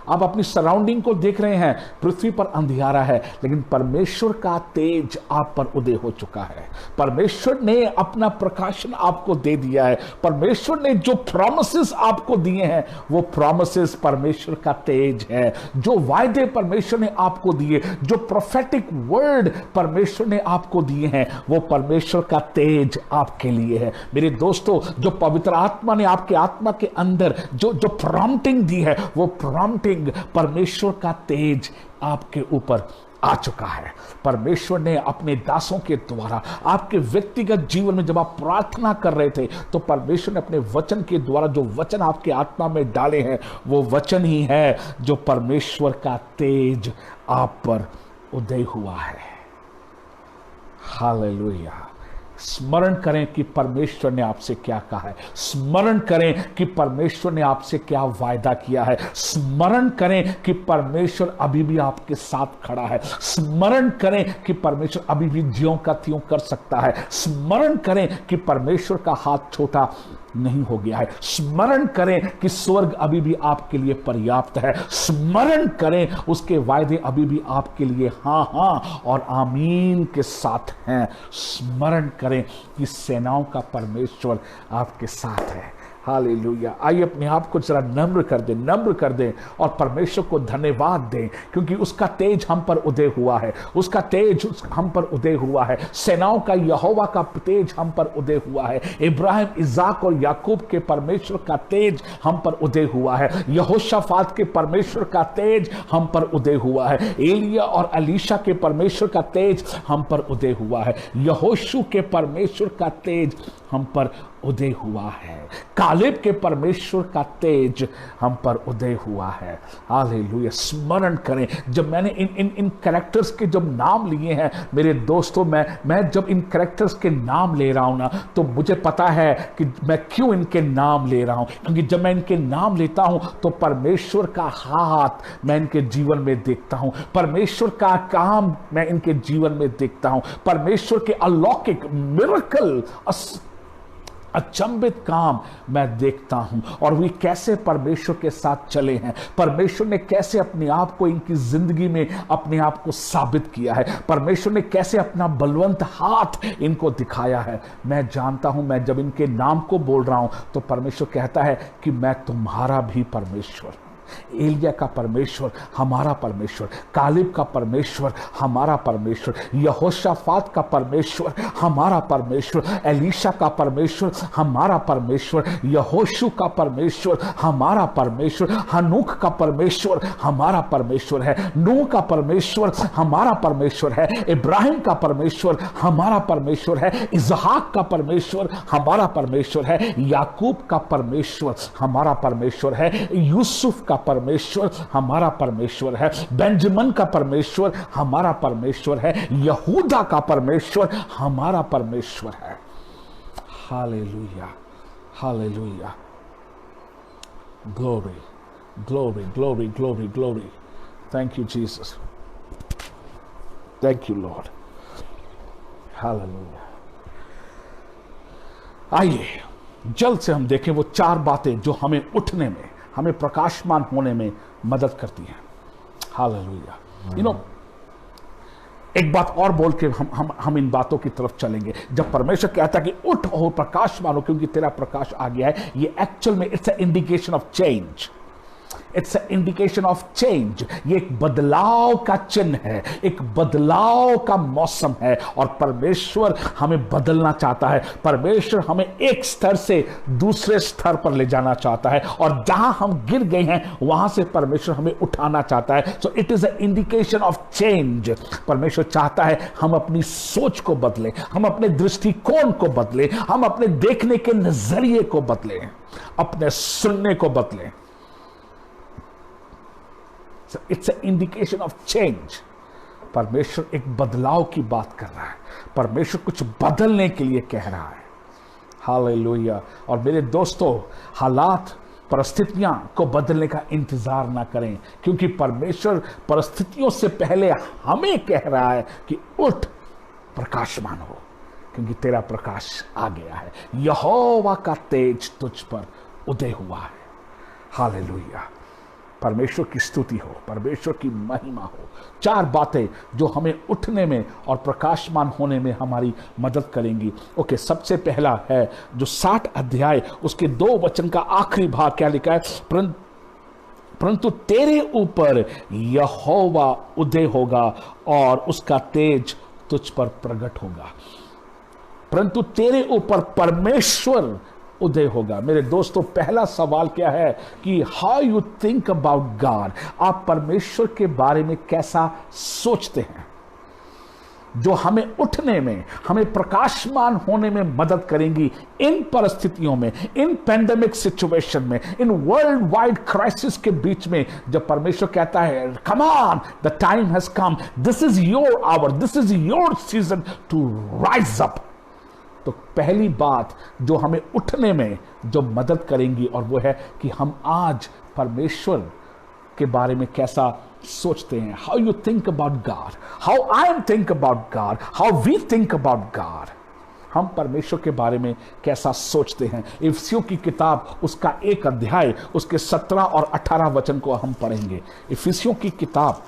आप अपनी सराउंडिंग को देख रहे हैं, पृथ्वी पर अंधियारा है, लेकिन परमेश्वर का तेज आप पर उदय हो चुका है। परमेश्वर ने अपना प्रकाशन आपको दे दिया है। परमेश्वर ने जो प्रॉमिसेस आपको दिए हैं वो प्रॉमिसेस परमेश्वर का तेज है। जो वायदे परमेश्वर ने आपको दिए, जो प्रोफेटिक वर्ड परमेश्वर ने आपको दिए हैं, वो परमेश्वर का तेज आपके लिए है। मेरे दोस्तों, जो पवित्र आत्मा ने आपके आत्मा के अंदर जो प्रॉम्प्टिंग दी है, वो प्रॉम्प्टिंग परमेश्वर का तेज आपके ऊपर आ चुका है। परमेश्वर ने अपने दासों के द्वारा आपके व्यक्तिगत जीवन में जब आप प्रार्थना कर रहे थे, तो परमेश्वर ने अपने वचन के द्वारा जो वचन आपके आत्मा में डाले हैं, वो वचन ही है जो परमेश्वर का तेज आप पर उदय हुआ है। हालेलुया। स्मरण करें कि परमेश्वर ने आपसे क्या कहा है, स्मरण करें कि परमेश्वर ने आपसे क्या वायदा किया है, स्मरण करें कि परमेश्वर अभी भी आपके साथ खड़ा है, स्मरण करें कि परमेश्वर अभी भी ज्यों का त्यों कर सकता है, स्मरण करें कि परमेश्वर का हाथ छोटा नहीं हो गया है, स्मरण करें कि स्वर्ग अभी भी आपके लिए पर्याप्त है, स्मरण करें उसके वायदे अभी भी आपके लिए हां हां और आमीन के साथ हैं, स्मरण करें कि सेनाओं का परमेश्वर आपके साथ है। हालेलुया। आइए अपने आप को जरा नम्र कर दें और परमेश्वर को धन्यवाद दें, क्योंकि उसका तेज हम पर उदय हुआ है, उसका तेज हम पर उदय हुआ है। सेनाओं का यहोवा का तेज हम पर उदय हुआ है। इब्राहिम, इजाक और याकूब के परमेश्वर का तेज हम पर उदय हुआ है। यहोशाफात के परमेश्वर का तेज हम पर उदय हुआ है। एलिया और अलीशा के परमेश्वर का तेज हम पर उदय हुआ है। यहोशू के परमेश्वर का तेज हम पर उदय हुआ है। कालेब के परमेश्वर का तेज हम पर उदय हुआ है। हालेलुया। स्मरण करें, जब मैंने इन कैरेक्टर्स के जब नाम लिए हैं मेरे दोस्तों, मैं जब इन कैरेक्टर्स के नाम ले रहा हूं ना, तो मुझे पता है कि मैं क्यों इनके नाम ले रहा हूं। क्योंकि जब मैं इनके नाम लेता हूं तो परमेश्वर का हाथ मैं इनके जीवन में देखता हूं, परमेश्वर का काम मैं इनके जीवन में देखता हूं, परमेश्वर के अलौकिक मिरेकल अचंभित काम मैं देखता हूं। और वे कैसे परमेश्वर के साथ चले हैं, परमेश्वर ने कैसे अपने आप को इनकी जिंदगी में अपने आप को साबित किया है, परमेश्वर ने कैसे अपना बलवंत हाथ इनको दिखाया है। मैं जानता हूं, मैं जब इनके नाम को बोल रहा हूं तो परमेश्वर कहता है कि मैं तुम्हारा भी परमेश्वर हूं। एलिया का परमेश्वर हमारा परमेश्वर, कालेब का परमेश्वर हमारा परमेश्वर, यहोशाफात का परमेश्वर हमारा परमेश्वर, एलीशा का परमेश्वर हमारा परमेश्वर, यहोशू का परमेश्वर हमारा परमेश्वर, हनूक का परमेश्वर हमारा परमेश्वर है, नूह का परमेश्वर हमारा परमेश्वर है, इब्राहिम का परमेश्वर हमारा परमेश्वर है, इसहाक का परमेश्वर हमारा परमेश्वर है, याकूब का परमेश्वर हमारा परमेश्वर है, यूसुफ का परमेश्वर हमारा परमेश्वर है, बेंजामिन का परमेश्वर हमारा परमेश्वर है, यहूदा का परमेश्वर हमारा परमेश्वर है। Hallelujah, hallelujah. Glory, glory, glory, glory, glory. Thank you Jesus, thank you Lord. Hallelujah. आइए जल्द से हम देखें वो 4 बातें जो हमें उठने में, हमें प्रकाशमान होने में मदद करती हैं। हालेलुया। एक बात और बोल के हम इन बातों की तरफ चलेंगे। जब परमेश्वर कहता है कि उठ और प्रकाशमान हो क्योंकि तेरा प्रकाश आ गया है, ये एक्चुअल में it's a indication of change, it's a indication of change. ये एक बदलाव का चिन्ह है, एक बदलाव का मौसम है और परमेश्वर हमें बदलना चाहता है। परमेश्वर हमें एक स्तर से दूसरे स्तर पर ले जाना चाहता है और जहां हम गिर गए हैं वहां से परमेश्वर हमें उठाना चाहता है। So it is a indication of change. परमेश्वर चाहता है हम अपनी सोच को बदलें, हम अपने दृष्टिकोण को बदलें, हम अपने देखने के नजरिए को बदलें, अपने सुनने को बदलें। It's an indication of change. परमेश्वर एक बदलाव की बात कर रहा है, परमेश्वर कुछ बदलने के लिए कह रहा है। हालेलुया। और मेरे दोस्तों, हालात, परिस्थितियां को बदलने का इंतजार ना करें, क्योंकि परमेश्वर परिस्थितियों से पहले हमें कह रहा है कि उठ, प्रकाशमान हो, क्योंकि तेरा प्रकाश आ गया है। यहोवा का तेज तुझ पर उदय हुआ है। हालेलुया। परमेश्वर की स्तुति हो, परमेश्वर की महिमा हो। 4 बातें जो हमें उठने में और प्रकाशमान होने में हमारी मदद करेंगी। ओके, सबसे पहला है जो 60 अध्याय उसके 2 वचन का आखिरी भाग क्या लिखा है, परंतु तेरे ऊपर यहोवा उदय होगा और उसका तेज तुझ पर प्रकट होगा। परंतु तेरे ऊपर परमेश्वर उदय होगा। मेरे दोस्तों, पहला सवाल क्या है कि how you think about God. आप परमेश्वर के बारे में कैसा सोचते हैं, जो हमें उठने में, हमें प्रकाशमान होने में मदद करेंगी इन परिस्थितियों में, इन पैंडेमिक सिचुएशन में, इन वर्ल्ड वाइड क्राइसिस के बीच में। जब परमेश्वर कहता है come on, the time has come, this is your hour, this is your season to rise up, तो पहली बात जो हमें उठने में जो मदद करेंगी और वो है कि हम आज परमेश्वर के बारे में कैसा सोचते हैं। How you think about God, how I am think about God, how we think about God. हम परमेश्वर के बारे में कैसा सोचते हैं। इफिसियों की किताब उसका 1 अध्याय उसके 17 और 18 वचन को हम पढ़ेंगे। इफिसियों की किताब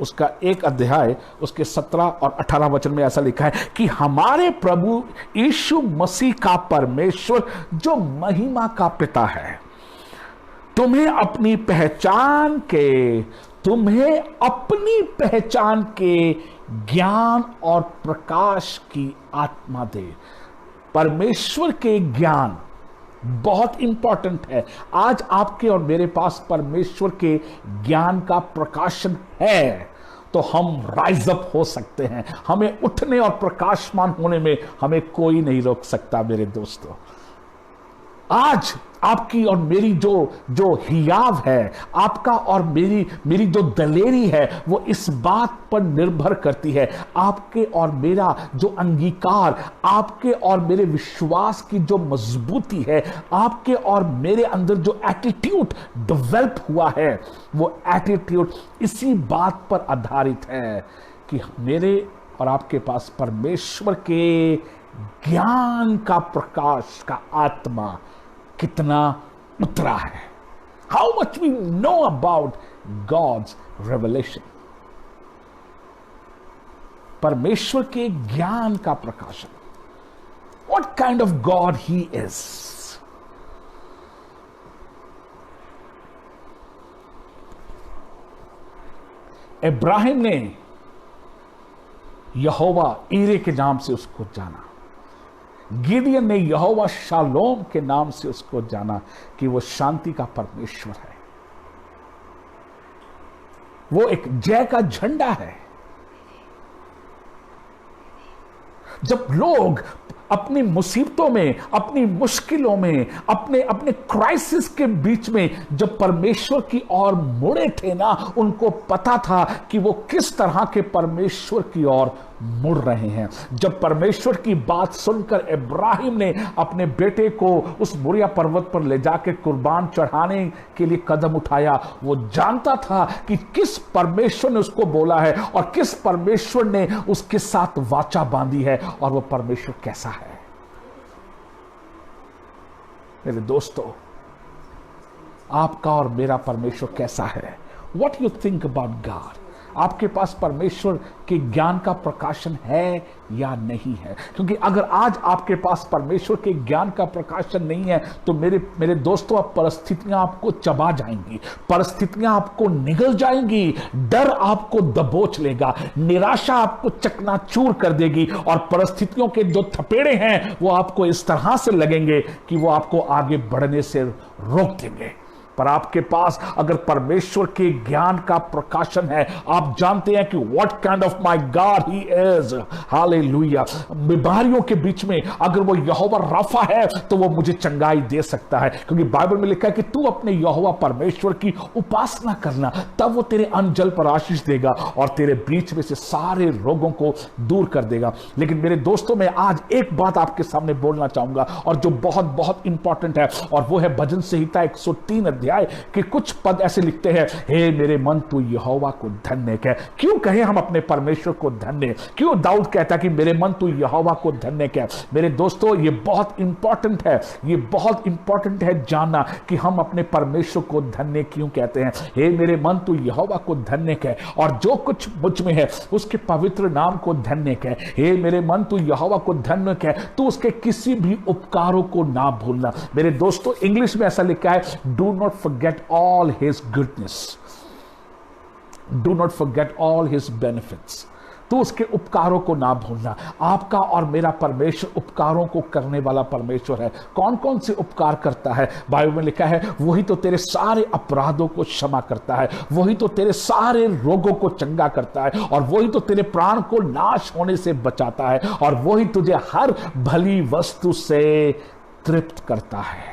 उसका 1 अध्याय उसके 17 और 18 वचन में ऐसा लिखा है कि हमारे प्रभु यीशु मसीह का परमेश्वर जो महिमा का पिता है, तुम्हें अपनी पहचान के ज्ञान और प्रकाश की आत्मा दे। परमेश्वर के ज्ञान बहुत इंपॉर्टेंट है। आज आपके और मेरे पास परमेश्वर के ज्ञान का प्रकाशन है तो हम राइज अप हो सकते हैं। हमें उठने और प्रकाशमान होने में हमें कोई नहीं रोक सकता। मेरे दोस्तों, आज आपकी और मेरी जो हियाव है, आपका और मेरी जो दलेरी है, वो इस बात पर निर्भर करती है। आपके और मेरा जो अंगीकार, आपके और मेरे विश्वास की जो मजबूती है, आपके और मेरे अंदर जो एटीट्यूड डेवलप हुआ है, वो एटीट्यूड इसी बात पर आधारित है कि मेरे और आपके पास परमेश्वर के ज्ञान का प्रकाश का आत्मा कितना उतरा है। How much we know about God's revelation. परमेश्वर के ज्ञान का प्रकाशन, what kind of God he is. Ibrahim ने यहोवा ईरे के नाम से उसको जाना, गिदियन ने यहोवा शालोम के नाम से उसको जाना कि वो शांति का परमेश्वर है, वो एक जय का झंडा है। जब लोग अपनी मुसीबतों में, अपनी मुश्किलों में, अपने क्राइसिस के बीच में जब परमेश्वर की ओर मुड़े थे ना, उनको पता था कि वो किस तरह के परमेश्वर की ओर मुड़ रहे हैं। जब परमेश्वर की बात सुनकर इब्राहिम ने अपने बेटे को उस मोरिया पर्वत पर ले जाकर कुर्बान चढ़ाने के लिए कदम उठाया, वो जानता था कि किस परमेश्वर ने उसको बोला है और किस परमेश्वर ने उसके साथ वाचा बांधी है, और वो परमेश्वर कैसा है। मेरे दोस्तों, आपका और मेरा परमेश्वर कैसा है? What you think about God? आपके पास परमेश्वर के ज्ञान का प्रकाशन है या नहीं है? क्योंकि अगर आज आपके पास परमेश्वर के ज्ञान का प्रकाशन नहीं है तो मेरे दोस्तों, अब परिस्थितियां आपको चबा जाएंगी, परिस्थितियां आपको निगल जाएंगी, डर आपको दबोच लेगा, निराशा आपको चकनाचूर कर देगी, और परिस्थितियों के जो थपेड़े हैं वो आपको इस तरह से लगेंगे कि वो आपको आगे बढ़ने से रोक देंगे। पर आपके पास अगर परमेश्वर के ज्ञान का प्रकाशन है, आप जानते हैं कि what kind of my God he is. Hallelujah. बीमारियों के बीच में अगर वो यहोवा राफा है तो वो मुझे चंगाई दे सकता है, क्योंकि बाइबल में लिखा है कि तू अपने यहोवा परमेश्वर की उपासना करना, तब वो तेरे अन्न जल पर आशीष देगा और तेरे बीच में से सारे रोगों को दूर कर देगा। लेकिन मेरे दोस्तों, मैं आज एक बात आपके सामने बोलना चाहूंगा, और जो बहुत बहुत इंपॉर्टेंट है, और वो है भजन संहिता 103 अध्याय कि कुछ पद ऐसे लिखते हैं, हे मेरे मन तू यहोवा को धन्य कह। क्यों कहे हम अपने परमेश्वर को धन्य? क्यों दाऊद कहता कि मेरे मन तू यहोवा को धन्य कह? मेरे दोस्तों, ये बहुत इंपॉर्टेंट है, ये बहुत इंपॉर्टेंट है जानना कि हम अपने परमेश्वर को धन्य क्यों कहते हैं। हे मेरे मन तू यहोवा को धन्य कह, और जो कुछ मुझ में है उसके पवित्र नाम को धन्य कह। हे मेरे मन तू यहोवा को धन्य कह, तू उसके किसी भी उपकारों को ना भूलना। मेरे दोस्तों, इंग्लिश में ऐसा लिखा है, do not forget all his goodness, do not forget all his benefits। तो उसके उपकारों को ना भूलना। आपका और मेरा परमेश्वर उपकारों को करने वाला परमेश्वर है। कौन कौन से उपकार करता है? बाइबल में लिखा है, वही तो तेरे सारे अपराधों को क्षमा करता है, वही तो तेरे सारे रोगों को चंगा करता है, और वही तो तेरे प्राण को नाश होने से बचाता है, और वही तुझे हर भली वस्तु से तृप्त करता है।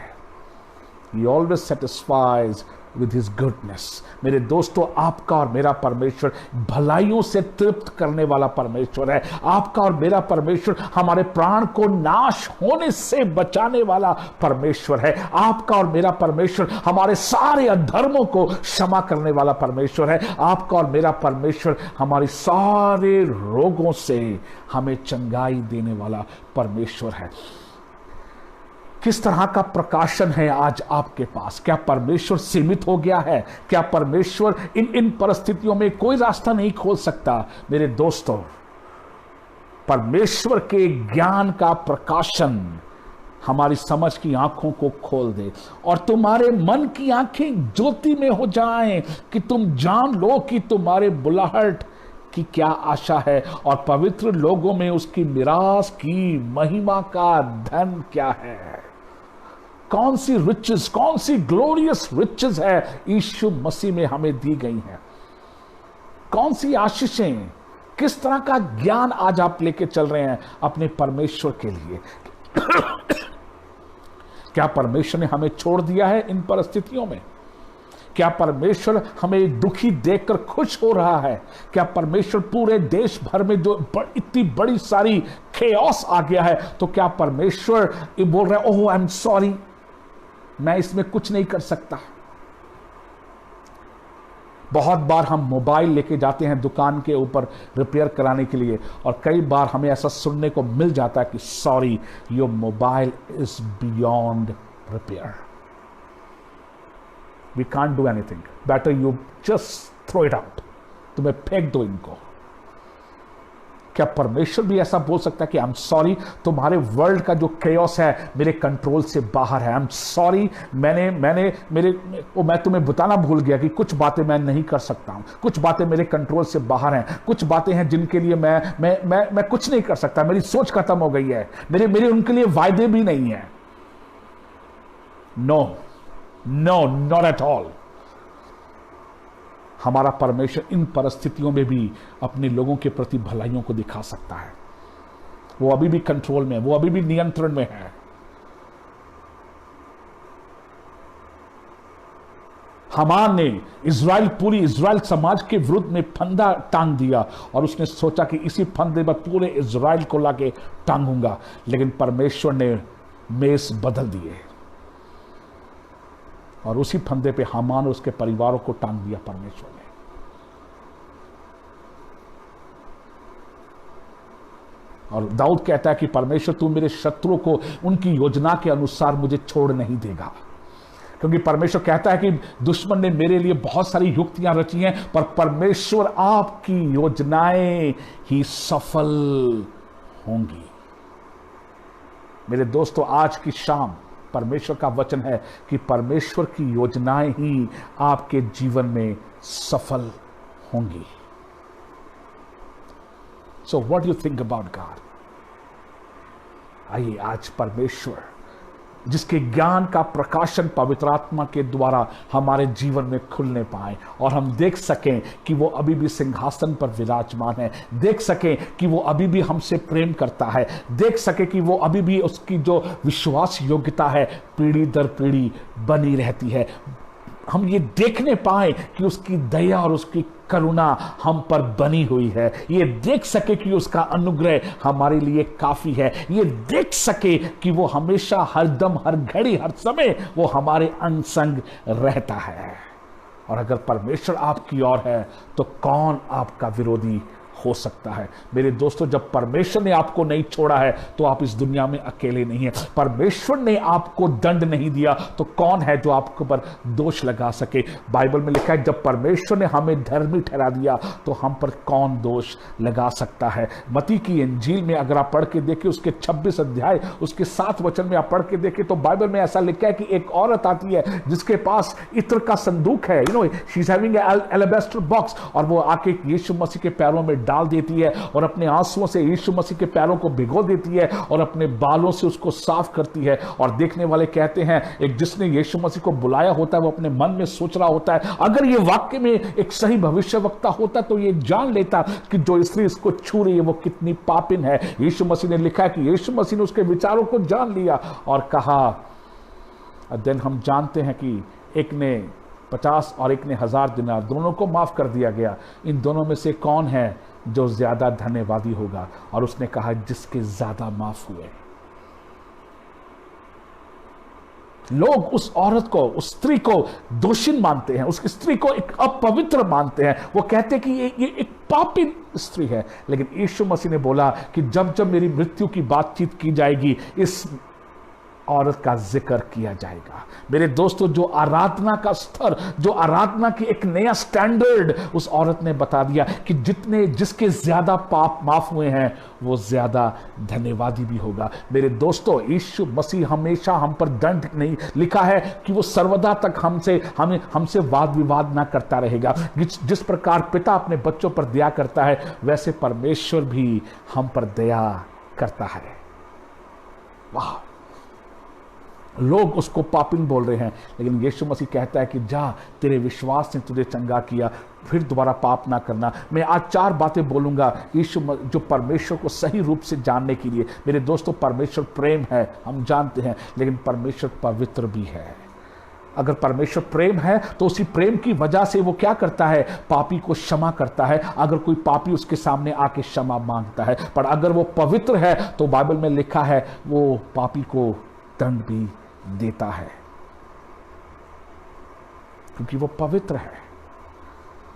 He always satisfies with his goodness। मेरे दोस्तों, आपका और मेरा परमेश्वर भलाइयों से तृप्त करने वाला परमेश्वर है। आपका और मेरा परमेश्वर हमारे प्राण को नाश होने से बचाने वाला परमेश्वर है। आपका और मेरा परमेश्वर हमारे सारे अधर्मों को क्षमा करने वाला परमेश्वर है। आपका और मेरा परमेश्वर हमारे सारे रोगों से हमें चंगाई देने वाला परमेश्वर है। किस तरह का प्रकाशन है आज आपके पास? क्या परमेश्वर सीमित हो गया है? क्या परमेश्वर इन परिस्थितियों में कोई रास्ता नहीं खोल सकता? मेरे दोस्तों, परमेश्वर के ज्ञान का प्रकाशन हमारी समझ की आंखों को खोल दे, और तुम्हारे मन की आंखें ज्योति में हो जाएं कि तुम जान लो कि तुम्हारे बुलाहट की क्या आशा है, और पवित्र लोगों में उसकी मिरास की महिमा का धन क्या है। कौन सी रिचेस, कौन सी ग्लोरियस रिचेस है यीशु मसीह में हमें दी गई है। कौन सी आशीषें, किस तरह का ज्ञान आज आप लेके चल रहे हैं अपने परमेश्वर के लिए? क्या परमेश्वर ने हमें छोड़ दिया है इन परिस्थितियों में? क्या परमेश्वर हमें दुखी देखकर खुश हो रहा है? क्या परमेश्वर पूरे देश भर में जो इतनी बड़ी सारी खेओस आ गया है, तो क्या परमेश्वर ये बोल रहा है ओह आई एम सॉरी, मैं इसमें कुछ नहीं कर सकता? बहुत बार हम मोबाइल लेके जाते हैं दुकान के ऊपर रिपेयर कराने के लिए, और कई बार हमें ऐसा सुनने को मिल जाता है कि sorry your mobile is beyond repair, we can't do anything, better you just throw it out, तुम्हें फेंक दो इनको। क्या परमेश्वर भी ऐसा बोल सकता है कि आई एम सॉरी, तुम्हारे वर्ल्ड का जो केओस है मेरे कंट्रोल से बाहर है, आई एम सॉरी, मैं तुम्हें बताना भूल गया कि कुछ बातें मैं नहीं कर सकता हूं, कुछ बातें मेरे कंट्रोल से बाहर हैं, कुछ बातें हैं जिनके लिए मैं कुछ नहीं कर सकता, मेरी सोच खत्म हो गई है, मेरे उनके लिए वायदे भी नहीं है। No no, not at all. हमारा परमेश्वर इन परिस्थितियों में भी अपने लोगों के प्रति भलाइयों को दिखा सकता है। वो अभी भी कंट्रोल में है, वो अभी भी नियंत्रण में है। हामान ने पूरी इज़राइल समाज के विरुद्ध में फंदा टांग दिया और उसने सोचा कि इसी फंदे पर पूरे इज़राइल को लाके टांगूंगा, लेकिन परमेश्वर ने मेस बदल दिए और उसी फंदे पे हामान और उसके परिवारों को टांग दिया परमेश्वर ने। और दाऊद कहता है कि परमेश्वर तू मेरे शत्रुओं को उनकी योजना के अनुसार मुझे छोड़ नहीं देगा, क्योंकि परमेश्वर कहता है कि दुश्मन ने मेरे लिए बहुत सारी युक्तियां रची हैं, पर परमेश्वर आपकी योजनाएं ही सफल होंगी। मेरे दोस्तों, आज की शाम परमेश्वर का वचन है कि परमेश्वर की योजनाएं ही आपके जीवन में सफल होंगी। So what you think about God? आइए आज परमेश्वर जिसके ज्ञान का प्रकाशन पवित्र आत्मा के द्वारा हमारे जीवन में खुलने पाए और हम देख सकें कि वो अभी भी सिंहासन पर विराजमान है, देख सकें कि वो अभी भी हमसे प्रेम करता है, देख सके कि वो अभी भी उसकी जो विश्वास योग्यता है पीढ़ी दर पीढ़ी बनी रहती है। हम ये देखने पाए कि उसकी दया और उसकी करुणा हम पर बनी हुई है, ये देख सके कि उसका अनुग्रह हमारे लिए काफी है, ये देख सके कि वो हमेशा हर दम हर घड़ी हर समय वो हमारे अंग संग रहता है। और अगर परमेश्वर आपकी ओर है तो कौन आपका विरोधी हो सकता है? मेरे दोस्तों, जब परमेश्वर ने आपको नहीं छोड़ा है तो आप इस दुनिया में अकेले नहीं हैं। परमेश्वर ने आपको दंड नहीं दिया तो कौन है जो आपके ऊपर दोष लगा सके? बाइबल में लिखा है जब परमेश्वर ने हमें धर्मी ठहरा दिया तो हम पर कौन दोष लगा सकता है? मत्ती की इंजील में अगर आप पढ़ के देखें उसके 26 अध्याय उसके 7 वचन में आप पढ़ के देखें तो बाइबल में ऐसा लिखा है कि एक औरत आती है जिसके पास इत्र का संदूक है, शी इज हैविंग एलेबेस्टर बॉक्स, और वो आके यीशु मसीह के पैरों में डाल देती है और अपने आंसुओं से यीशु मसीह के पैरों को भिगो देती है और अपने बालों से उसको साफ करती है। और देखने वाले कहते हैं एक जिसने यीशु मसीह को बुलाया होता है वो अपने मन में सोच रहा होता है अगर ये वाक्य में एक सही भविष्यवक्ता होता तो ये जान लेता कि जो स्त्री इसको छू रही है वो कितनी पापिन है। यीशु मसीह ने लिखा है कि यीशु मसीह ने उसके विचारों को जान लिया और कहा, देन हम जानते हैं कि एक ने 50 और एक ने 1000 दिनार, दोनों को माफ कर दिया गया। इन दोनों में से कौन है जो ज्यादा धन्यवादी होगा? और उसने कहा जिसके ज्यादा माफ हुए। लोग उस औरत को, उस स्त्री को दोषी मानते हैं, उस स्त्री को एक अपवित्र मानते हैं, वो कहते हैं कि ये एक पापी स्त्री है। लेकिन यीशु मसीह ने बोला कि जब जब मेरी मृत्यु की बातचीत की जाएगी इस औरत का जिक्र किया जाएगा। मेरे दोस्तों, जो आराधना का स्तर, जो आराधना की एक नया स्टैंडर्ड उस औरत ने बता दिया कि जिसके ज्यादा पाप माफ हुए हैं वो ज्यादा धन्यवादी भी होगा। मेरे दोस्तों, यीशु मसीह हमेशा हम पर दंड नहीं, लिखा है कि वो सर्वदा तक हमसे वाद विवाद ना करता रहेगा। जिस प्रकार पिता अपने बच्चों पर दया करता है वैसे परमेश्वर भी हम पर दया करता है। वाह! लोग उसको पापिन बोल रहे हैं, लेकिन यीशु मसीह कहता है कि जा, तेरे विश्वास ने तुझे चंगा किया, फिर दोबारा पाप ना करना। मैं आज 4 बातें बोलूंगा जो परमेश्वर को सही रूप से जानने के लिए। मेरे दोस्तों, परमेश्वर प्रेम है, हम जानते हैं, लेकिन परमेश्वर पवित्र भी है। अगर परमेश्वर प्रेम है तो उसी प्रेम की वजह से वो क्या करता है? पापी को क्षमा करता है। अगर कोई पापी उसके सामने आके क्षमा मांगता है, पर अगर वो पवित्र है तो बाइबल में लिखा है वो पापी को दंड भी देता है, क्योंकि वो पवित्र है।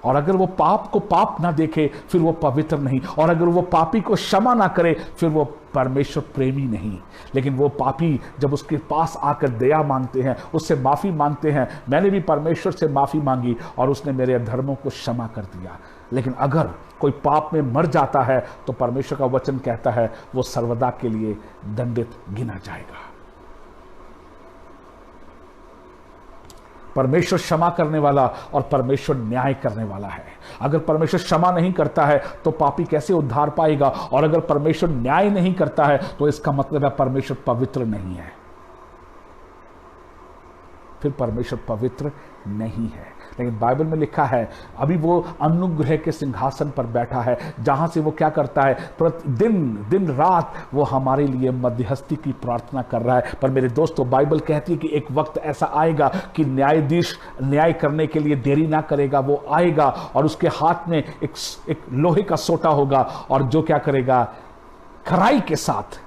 और अगर वो पाप को पाप ना देखे फिर वो पवित्र नहीं, और अगर वो पापी को क्षमा ना करे फिर वो परमेश्वर प्रेमी नहीं। लेकिन वो पापी जब उसके पास आकर दया मांगते हैं, उससे माफी मांगते हैं, मैंने भी परमेश्वर से माफी मांगी और उसने मेरे अधर्मों को क्षमा कर दिया। लेकिन अगर कोई पाप में मर जाता है तो परमेश्वर का वचन कहता है वो सर्वदा के लिए दंडित गिना जाएगा। परमेश्वर क्षमा करने वाला और परमेश्वर न्याय करने वाला है। अगर परमेश्वर क्षमा नहीं करता है तो पापी कैसे उद्धार पाएगा? और अगर परमेश्वर न्याय नहीं करता है तो इसका मतलब है परमेश्वर पवित्र नहीं है, फिर परमेश्वर पवित्र नहीं है। लेकिन बाइबल में लिखा है अभी वो अनुग्रह के सिंहासन पर बैठा है, जहां से वो क्या करता है? प्रतिदिन दिन रात वो हमारे लिए मध्यस्थी की प्रार्थना कर रहा है। पर मेरे दोस्तों, बाइबल कहती है कि एक वक्त ऐसा आएगा कि न्यायाधीश न्याय करने के लिए देरी ना करेगा। वो आएगा और उसके हाथ में एक लोहे का सोटा होगा, और जो क्या करेगा? खराई के साथ,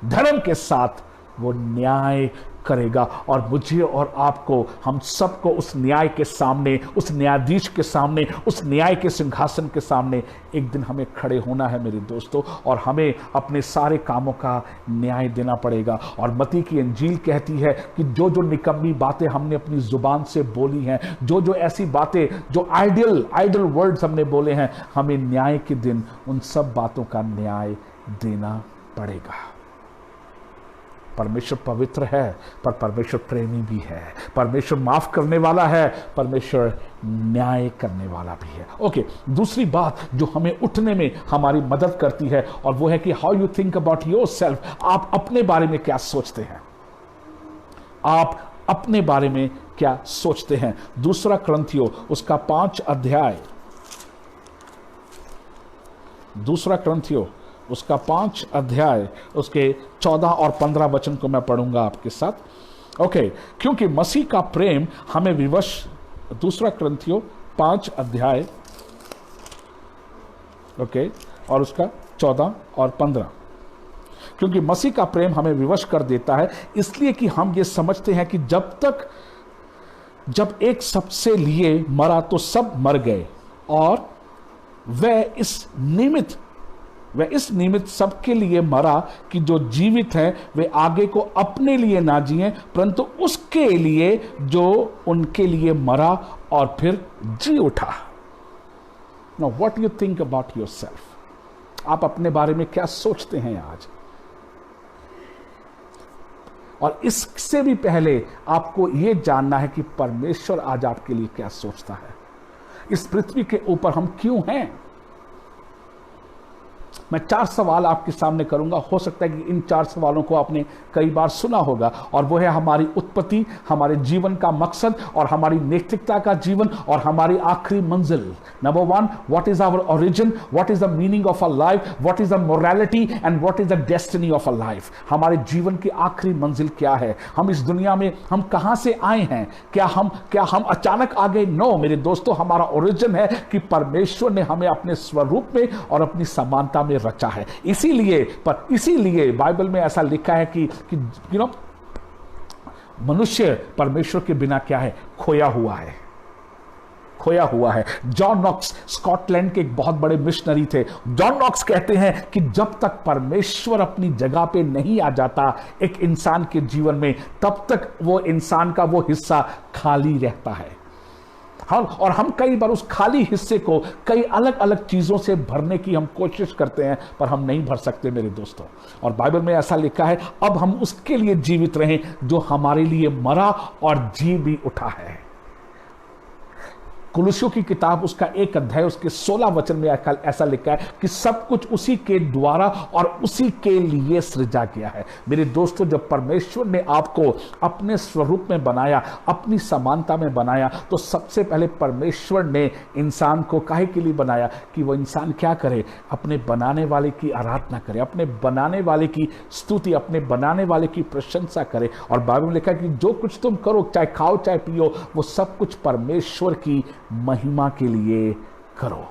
धर्म के साथ वो न्याय करेगा। और मुझे और आपको, हम सबको उस न्याय के सामने, उस न्यायाधीश के सामने, उस न्याय के सिंहासन के सामने एक दिन हमें खड़े होना है मेरे दोस्तों, और हमें अपने सारे कामों का न्याय देना पड़ेगा। और मत्ती की इंजील कहती है कि जो जो निकम्मी बातें हमने अपनी जुबान से बोली हैं, जो जो ऐसी बातें, जो आइडल वर्ड्स हमने बोले हैं, हमें न्याय के दिन उन सब बातों का न्याय देना पड़ेगा। परमेश्वर पवित्र है पर परमेश्वर प्रेमी भी है। परमेश्वर माफ करने वाला है, परमेश्वर न्याय करने वाला भी है। ओके, दूसरी बात जो हमें उठने में हमारी मदद करती है, और वो है कि how you think about yourself. आप अपने बारे में क्या सोचते हैं? आप अपने बारे में क्या सोचते हैं? 2 क्रंथियों उसका 5 अध्याय, 2 क्रंथियों उसका 5 अध्याय उसके 14 और 15 वचन को मैं पढ़ूंगा आपके साथ। ओके, क्योंकि मसीह का प्रेम हमें विवश, 2 क्रंथियों 5 अध्याय, ओके, और उसका 14 और 15। क्योंकि मसीह का प्रेम हमें विवश कर देता है, इसलिए कि हम ये समझते हैं कि जब एक सबसे लिए मरा तो सब मर गए, और वह इस निमित्त सबके लिए मरा कि जो जीवित हैं वे आगे को अपने लिए ना जिएं, परंतु उसके लिए जो उनके लिए मरा और फिर जी उठा। Now what you think about yourself? आप अपने बारे में क्या सोचते हैं आज? और इससे भी पहले आपको यह जानना है कि परमेश्वर आज आपके लिए क्या सोचता है। इस पृथ्वी के ऊपर हम क्यों हैं? मैं 4 सवाल आपके सामने करूंगा। हो सकता है कि इन 4 सवालों को आपने कई बार सुना होगा, और वो है हमारी उत्पत्ति, हमारे जीवन का मकसद, और हमारी नैतिकता का जीवन, और हमारी आखिरी मंजिल। Number 1, what is our origin, what is the meaning of a life, what is the morality and what is the destiny of a life. हमारे जीवन की आखिरी मंजिल क्या है? हम इस दुनिया में हम कहां से आए हैं? क्या हम अचानक आ गए? नो मेरे दोस्तों, हमारा ओरिजिन है कि परमेश्वर ने हमें अपने स्वरूप में और अपनी समानता में रचा है। इसीलिए बाइबल में ऐसा लिखा है कि मनुष्य परमेश्वर के बिना क्या है? खोया हुआ है। जॉन नॉक्स स्कॉटलैंड के एक बहुत बड़े मिशनरी थे। जॉन नॉक्स कहते हैं कि जब तक परमेश्वर अपनी जगह पे नहीं आ जाता एक इंसान के जीवन में, तब तक वो इंसान का वो हिस्सा खाली रहता है। और हम कई बार उस खाली हिस्से को कई अलग अलग चीजों से भरने की हम कोशिश करते हैं, पर हम नहीं भर सकते मेरे दोस्तों। और बाइबल में ऐसा लिखा है, अब हम उसके लिए जीवित रहें जो हमारे लिए मरा और जी भी उठा है। कुलुस्सियों की किताब उसका 1 अध्याय उसके 16 वचन में ऐसा लिखा है कि सब कुछ उसी के द्वारा और उसी के लिए सृजा गया है। मेरे दोस्तों, जब परमेश्वर ने आपको अपने स्वरूप में बनाया, अपनी समानता में बनाया, तो सबसे पहले परमेश्वर ने इंसान को काहे के लिए बनाया? कि वो इंसान क्या करे? अपने बनाने वाले की आराधना करे, अपने बनाने वाले की स्तुति, अपने बनाने वाले की प्रशंसा करे। और बाइबल में लिखा है कि जो कुछ तुम करो, चाहे खाओ चाहे पियो, वो सब कुछ परमेश्वर की महिमा के लिए करो।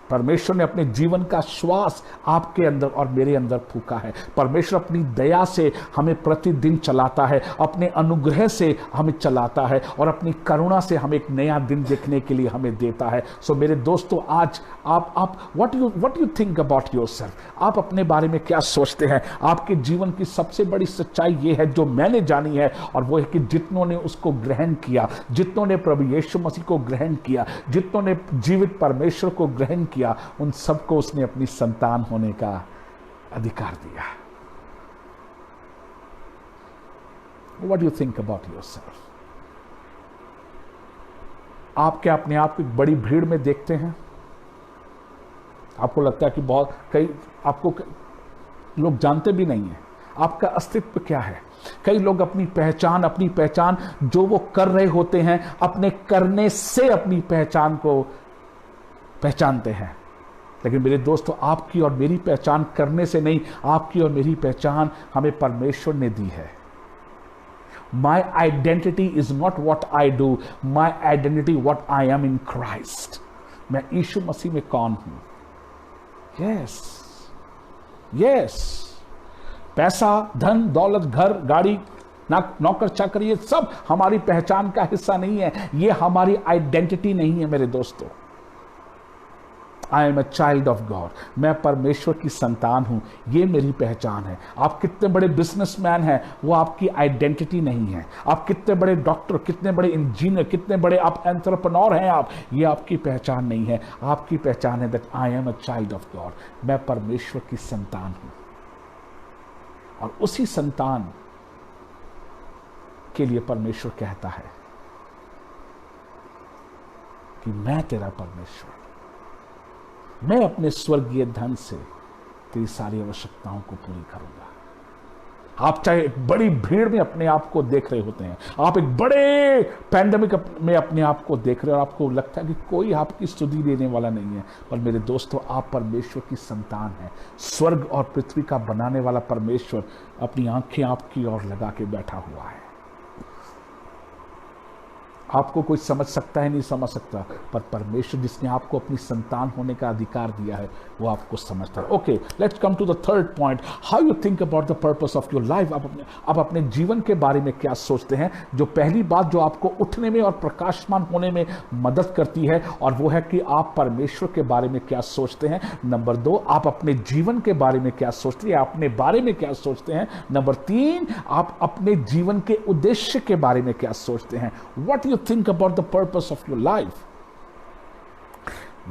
परमेश्वर ने अपने जीवन का श्वास आपके अंदर और मेरे अंदर फूंका है। परमेश्वर अपनी दया से हमें प्रतिदिन चलाता है, अपने अनुग्रह से हमें चलाता है और अपनी करुणा से हमें एक नया दिन देखने के लिए हमें देता है। सो मेरे दोस्तों, आज आप what you think about yourself? आप अपने बारे में क्या सोचते हैं? आपके जीवन की सबसे बड़ी सच्चाई ये है जो मैंने जानी है, और वो है कि जितनों ने उसको ग्रहण किया, जितनों ने प्रभु यीशु मसीह को ग्रहण किया, जितनों ने जीवित परमेश्वर को ग्रहण किया, उन सबको उसने अपनी संतान होने का अधिकार दिया। What do you think about yourself? आप क्या अपने आप को एक बड़ी भीड़ में देखते हैं? आपको लगता है कि बहुत कई आपको लोग जानते भी नहीं है आपका अस्तित्व क्या है। कई लोग अपनी पहचान जो वो कर रहे होते हैं, अपने करने से अपनी पहचान को पहचानते हैं। लेकिन मेरे दोस्तों, आपकी और मेरी पहचान करने से नहीं, आपकी और मेरी पहचान हमें परमेश्वर ने दी है। My identity is not what I do, my identity what I am in Christ. मैं यीशु मसीह में कौन हूं? यस, पैसा, धन, दौलत, घर, गाड़ी, नौकर चाकरी, ये सब हमारी पहचान का हिस्सा नहीं है। ये हमारी आइडेंटिटी नहीं है मेरे दोस्तों। I am a child of God, मैं परमेश्वर की संतान हूं, ये मेरी पहचान है। आप कितने बड़े बिजनेसमैन हैं, वो आपकी आइडेंटिटी नहीं है। आप कितने बड़े डॉक्टर, कितने बड़े इंजीनियर, कितने बड़े आप एंटरप्रेन्योर हैं, आप, ये आपकी पहचान नहीं है। आपकी पहचान है that I am a child of God, मैं परमेश्वर की संतान हूं। और उसी संतान के लिए परमेश्वर कहता है कि मैं तेरा परमेश्वर, मैं अपने स्वर्गीय धन से तेरी सारी आवश्यकताओं को पूरी करूंगा। आप चाहे एक बड़ी भीड़ में अपने आप को देख रहे होते हैं, आप एक बड़े पैंडेमिक में अपने आप को देख रहे हो और आपको लगता है कि कोई आपकी स्तुति देने वाला नहीं है, पर मेरे दोस्तों, आप परमेश्वर की संतान हैं। स्वर्ग और पृथ्वी का बनाने वाला परमेश्वर अपनी आंखें आपकी ओर लगा के बैठा हुआ है। आपको कोई समझ सकता है, नहीं समझ सकता, पर परमेश्वर जिसने आपको अपनी संतान होने का अधिकार दिया है, वो आपको समझता है। Okay, let's come to the third point, how you think about the purpose of your life. आप अपने जीवन के बारे में क्या सोचते हैं? जो पहली बात जो आपको उठने में और प्रकाशमान होने में मदद करती है, और वो है कि आप परमेश्वर के बारे में क्या सोचते हैं। नंबर 2, आप अपने जीवन के बारे में क्या सोचते हैं, अपने बारे में क्या सोचते हैं। नंबर 3, आप अपने जीवन के उद्देश्य के बारे में क्या सोचते हैं। What you think about the purpose of your life।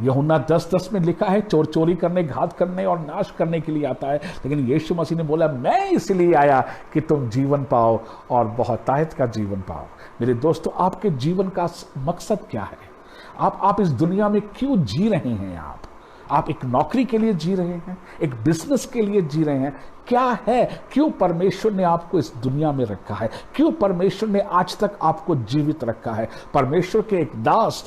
यूहन्ना 10:10 में लिखा है, चोर चोरी करने, घात करने और नाश करने के लिए आता है, लेकिन यीशु मसीह ने बोला, मैं इसलिए आया कि तुम जीवन पाओ और बहुतायत का जीवन पाओ। मेरे दोस्तों, आपके जीवन का मकसद क्या है? आप इस दुनिया में क्यों जी रहे हैं? आप एक नौकरी के लिए जी रहे हैं, एक बिजनेस के लिए जी रहे हैं? क्या है? क्यों परमेश्वर ने आपको इस दुनिया में रखा है? क्यों परमेश्वर ने आज तक आपको जीवित रखा है? परमेश्वर के एक दास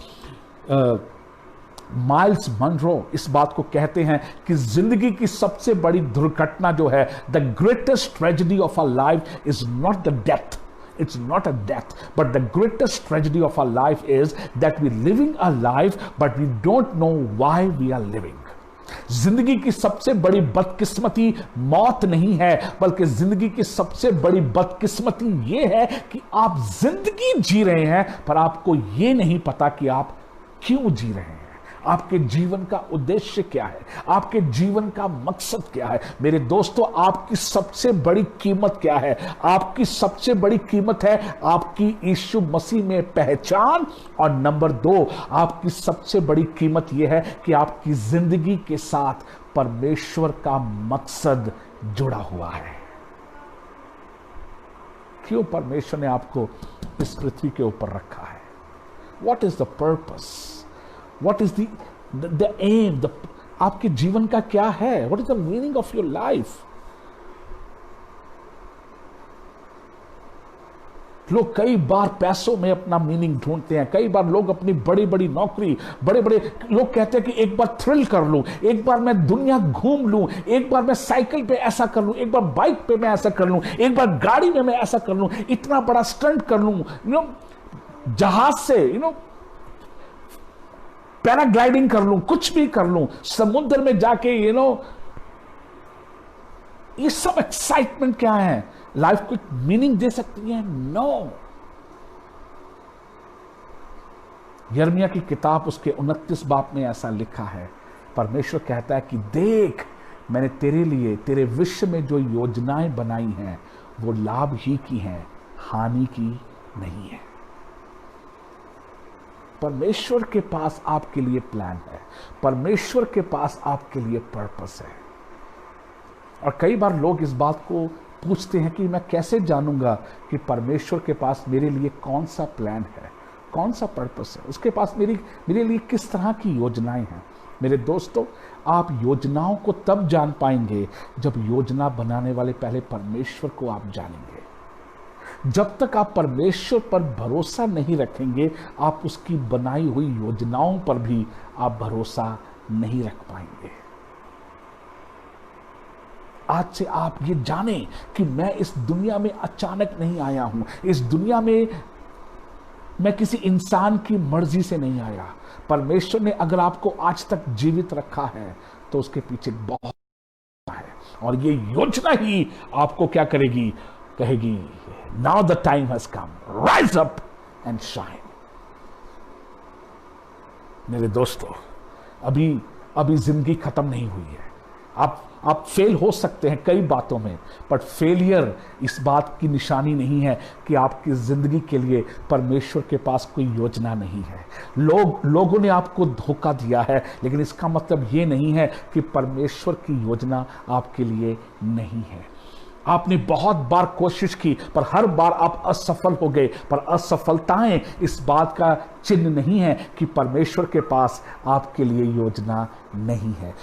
माइल्स मनरो इस बात को कहते हैं कि जिंदगी की सबसे बड़ी दुर्घटना जो है, the greatest tragedy of our life is not the death, it's not a death, but the greatest tragedy of our life is that we're living a life but we don't know why we are living। जिंदगी की सबसे बड़ी बदकिस्मती मौत नहीं है, बल्कि जिंदगी की सबसे बड़ी बदकिस्मती यह है कि आप जिंदगी जी रहे हैं पर आपको यह नहीं पता कि आप क्यों जी रहे हैं। आपके जीवन का उद्देश्य क्या है? आपके जीवन का मकसद क्या है? मेरे दोस्तों, आपकी सबसे बड़ी कीमत क्या है? आपकी सबसे बड़ी कीमत है आपकी यीशु मसीह में पहचान, और नंबर 2, आपकी सबसे बड़ी कीमत यह है कि आपकी जिंदगी के साथ परमेश्वर का मकसद जुड़ा हुआ है। क्यों परमेश्वर ने आपको इस पृथ्वी के ऊपर रखा है? What is the purpose? What is the aim? आपके जीवन का क्या है? What is the meaning of your life? लोग कई बार पैसों में अपना मीनिंग ढूंढते हैं। कई बार लोग अपनी बड़ी बड़ी नौकरी, बड़े बड़े लोग कहते हैं कि एक बार थ्रिल कर लूं, एक बार मैं दुनिया घूम लूं, एक बार मैं साइकिल पे ऐसा कर लूं, एक बार बाइक पे मैं ऐसा कर लूं, एक बार गाड़ी में मैं ऐसा कर लूं, इतना बड़ा स्टंट कर लूं, जहाज से पैराग्लाइडिंग कर लूं, कुछ भी कर लूं, समुद्र में जाके ये सब एक्साइटमेंट क्या है? लाइफ को मीनिंग दे सकती है? नो। यिर्मयाह की किताब उसके 29 बाब में ऐसा लिखा है। परमेश्वर कहता है कि देख, मैंने तेरे लिए, तेरे विश्व में जो योजनाएं बनाई हैं वो लाभ ही की हैं, हानि की नहीं है। परमेश्वर के पास आपके लिए प्लान है, परमेश्वर के पास आपके लिए पर्पस है। और कई बार लोग इस बात को पूछते हैं कि मैं कैसे जानूंगा कि परमेश्वर के पास मेरे लिए कौन सा प्लान है, कौन सा पर्पस है, उसके पास मेरे लिए किस तरह की योजनाएं हैं। मेरे दोस्तों, आप योजनाओं को तब जान पाएंगे जब योजना बनाने वाले पहले परमेश्वर को आप जानेंगे। जब तक आप परमेश्वर पर भरोसा नहीं रखेंगे, आप उसकी बनाई हुई योजनाओं पर भी आप भरोसा नहीं रख पाएंगे। आज से आप ये जानें कि मैं इस दुनिया में अचानक नहीं आया हूं। इस दुनिया में मैं किसी इंसान की मर्जी से नहीं आया। परमेश्वर ने अगर आपको आज तक जीवित रखा है तो उसके पीछे बहुत है, और ये योजना ही आपको क्या करेगी? कहेगी, now the time has come, rise up and shine. मेरे दोस्तों, अभी जिंदगी खत्म नहीं हुई है। आप फेल हो सकते हैं कई बातों में, बट फेलियर इस बात की निशानी नहीं है कि आपकी जिंदगी के लिए परमेश्वर के पास कोई योजना नहीं है। लोगों ने आपको धोखा दिया है, लेकिन इसका मतलब ये नहीं है कि परमेश्वर की योजना आपके लिए नहीं है। आपने बहुत बार कोशिश की, पर हर बार आप असफल हो गए। पर असफलताएं इस बात का चिन्ह नहीं है कि परमेश्वर के पास आपके लिए योजना नहीं है।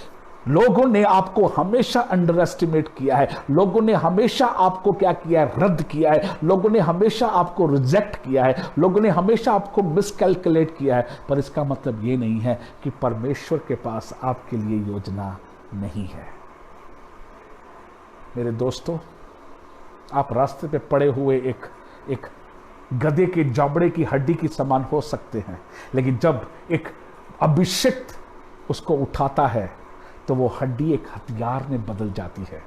लोगों ने आपको हमेशा अंडर एस्टिमेट किया है, लोगों ने हमेशा आपको क्या किया है? रद्द किया है, लोगों ने हमेशा आपको रिजेक्ट किया है, लोगों ने हमेशा आपको मिसकैलकुलेट किया है। पर इसका मतलब ये नहीं है कि परमेश्वर के पास आपके लिए योजना नहीं है। मेरे दोस्तों, आप रास्ते पे पड़े हुए एक गधे के जबड़े की हड्डी की समान हो सकते हैं, लेकिन जब एक अभिषिक्त उसको उठाता है तो वो हड्डी एक हथियार में बदल जाती है,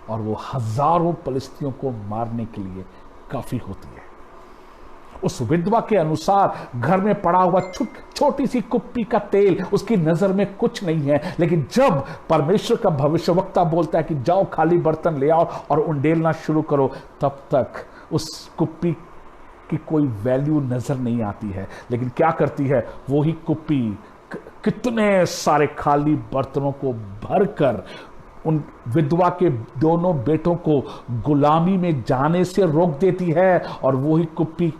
और वो हजारों फलिस्तियों को मारने के लिए काफी होती है। उस विधवा के अनुसार घर में पड़ा हुआ छोटी सी कुप्पी का तेल उसकी नजर में कुछ नहीं है, लेकिन जब परमेश्वर का भविष्यवक्ता बोलता है कि जाओ खाली बर्तन ले आओ और उंडेलना शुरू करो, तब तक उस कुप्पी की कोई वैल्यू नजर नहीं आती है। लेकिन क्या करती है? वो ही कुप्पी कितने सारे खाली बर्तनों को भरकर उन विधवा के दोनों बेटों को गुलामी में जाने से रोक देती है, और वही कुप्पी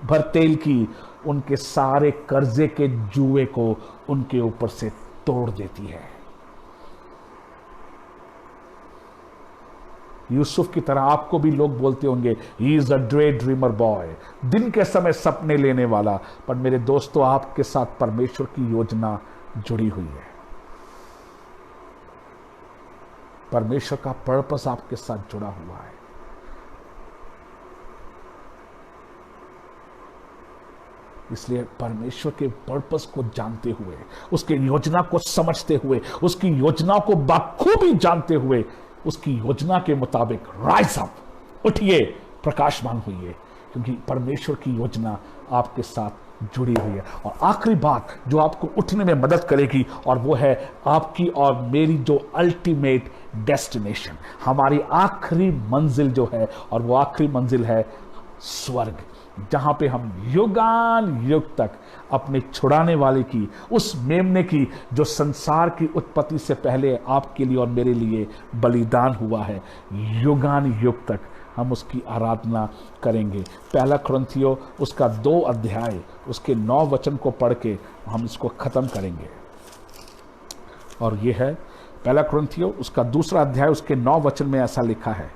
भर तेल की उनके सारे कर्जे के जुए को उनके ऊपर से तोड़ देती है। यूसुफ की तरह आपको भी लोग बोलते होंगे, he is a day dreamer boy, दिन के समय सपने लेने वाला। पर मेरे दोस्तों, आपके साथ परमेश्वर की योजना जुड़ी हुई है। परमेश्वर का पर्पस आपके साथ जुड़ा हुआ है। इसलिए परमेश्वर के पर्पस को जानते हुए, उसके योजना को समझते हुए, उसकी योजना को बखूबी जानते हुए, उसकी योजना के मुताबिक राइज अप, उठिए, प्रकाशमान होइए, क्योंकि परमेश्वर की योजना आपके साथ जुड़ी हुई है। और आखिरी बात जो आपको उठने में मदद करेगी, और वो है आपकी और मेरी जो अल्टीमेट डेस्टिनेशन, हमारी आखिरी मंजिल जो है, और वो आखिरी मंजिल है स्वर्ग, जहां पे हम युगान युग तक अपने छुड़ाने वाले की, उस मेमने की जो संसार की उत्पत्ति से पहले आपके लिए और मेरे लिए बलिदान हुआ है, युगान युग तक हम उसकी आराधना करेंगे। पहला कुरिन्थियों उसका 2 अध्याय उसके 9 वचन को पढ़ के हम इसको ख़त्म करेंगे। और ये है पहला कुरिन्थियों उसका 2 अध्याय उसके 9 वचन में ऐसा लिखा है,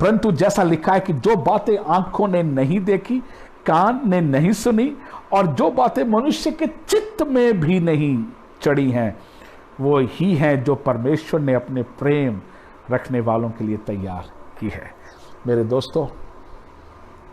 परंतु जैसा लिखा है कि जो बातें आंखों ने नहीं देखी, कान ने नहीं सुनी, और जो बातें मनुष्य के चित्त में भी नहीं चढ़ी हैं, वो ही हैं जो परमेश्वर ने अपने प्रेम रखने वालों के लिए तैयार की है। मेरे दोस्तों,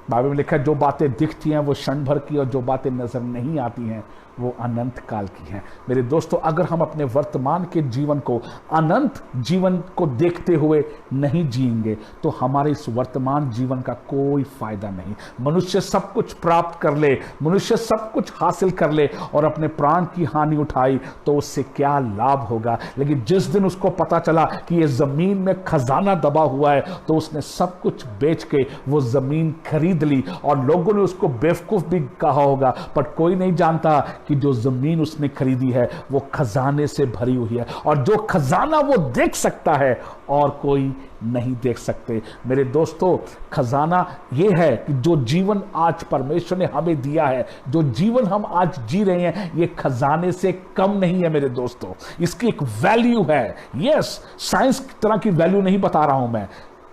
बाइबल में लिखा है जो बातें दिखती हैं वो क्षण भर की, और जो बातें नजर नहीं आती हैं वो अनंत काल की हैं। मेरे दोस्तों, अगर हम अपने वर्तमान के जीवन को अनंत जीवन को देखते हुए नहीं जिएंगे तो हमारे इस वर्तमान जीवन का कोई फायदा नहीं। मनुष्य सब कुछ प्राप्त कर ले, मनुष्य सब कुछ हासिल कर ले और अपने प्राण की हानि उठाई तो उससे क्या लाभ होगा। लेकिन जिस दिन उसको पता चला कि ये जमीन में खजाना दबा हुआ है तो उसने सब कुछ बेच के वो जमीन खरीद ली। और लोगों ने उसको बेवकूफ भी कहा होगा, पर कोई नहीं जानता कि जो जमीन उसने खरीदी है वो खजाने से भरी हुई है, और जो खजाना वो देख सकता है और कोई नहीं देख सकते। मेरे दोस्तों, खजाना ये है कि जो जीवन आज परमेश्वर ने हमें दिया है, जो जीवन हम आज जी रहे हैं, ये खजाने से कम नहीं है। मेरे दोस्तों, इसकी एक वैल्यू है। यस, साइंस की तरह की वैल्यू नहीं बता रहा हूं मैं।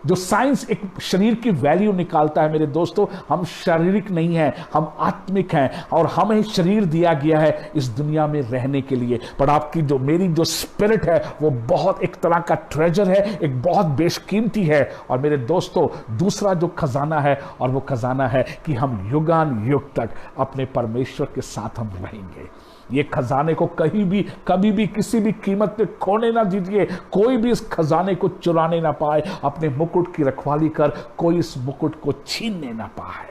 जो साइंस एक शरीर की वैल्यू निकालता है, मेरे दोस्तों, हम शारीरिक नहीं हैं, हम आत्मिक हैं, और हमें शरीर दिया गया है इस दुनिया में रहने के लिए। पर आपकी जो मेरी जो स्पिरिट है वो बहुत एक तरह का ट्रेजर है, एक बहुत बेशकीमती है। और मेरे दोस्तों, दूसरा जो खजाना है, और वो खजाना है कि हम युगान युग तक अपने परमेश्वर के साथ हम रहेंगे। ये खजाने को कहीं भी, कभी भी, किसी भी कीमत पे खोने ना दीजिए। कोई भी इस खजाने को चुराने ना पाए। अपने मुकुट की रखवाली कर कोई इस मुकुट को छीनने ना पाए।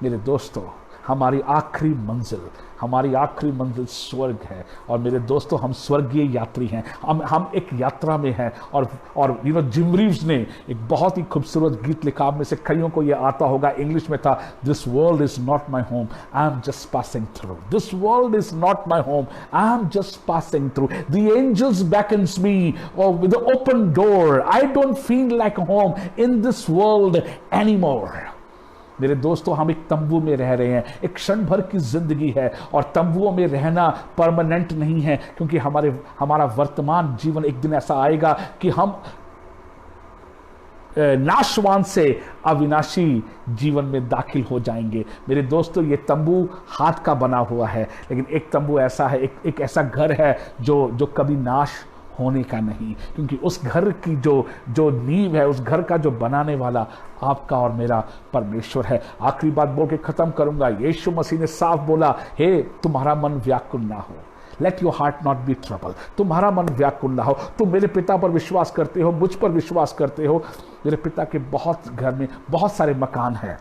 मेरे दोस्तों, हमारी आखिरी मंजिल स्वर्ग है। और मेरे दोस्तों, हम स्वर्गीय यात्री हैं। हम एक यात्रा में हैं। और जिम रीव्स ने एक बहुत ही खूबसूरत गीत लिखा, आप में से कईयों को ये आता होगा। इंग्लिश में था, this world is not my home, I am just passing through. This world is not my home, I am just passing through. The angels beckons me with the open door. I don't feel like home in this world anymore. मेरे दोस्तों, हम एक तंबू में रह रहे हैं। एक क्षण भर की जिंदगी है, और तंबुओं में रहना परमानेंट नहीं है, क्योंकि हमारा वर्तमान जीवन एक दिन ऐसा आएगा कि हम नाशवान से अविनाशी जीवन में दाखिल हो जाएंगे। मेरे दोस्तों, ये तंबू हाथ का बना हुआ है, लेकिन एक तंबू ऐसा है, एक ऐसा घर है जो कभी नाश होने का नहीं, क्योंकि उस घर की जो नींव है, उस घर का जो बनाने वाला आपका और मेरा परमेश्वर है। आखिरी बात बोल के खत्म करूंगा। यीशु मसीह ने साफ बोला, हे तुम्हारा मन व्याकुल ना हो, let your heart not be trouble. तुम्हारा मन व्याकुल ना हो। तुम मेरे पिता पर विश्वास करते हो, मुझ पर विश्वास करते हो। मेरे पिता के घर में बहुत सारे मकान हैं,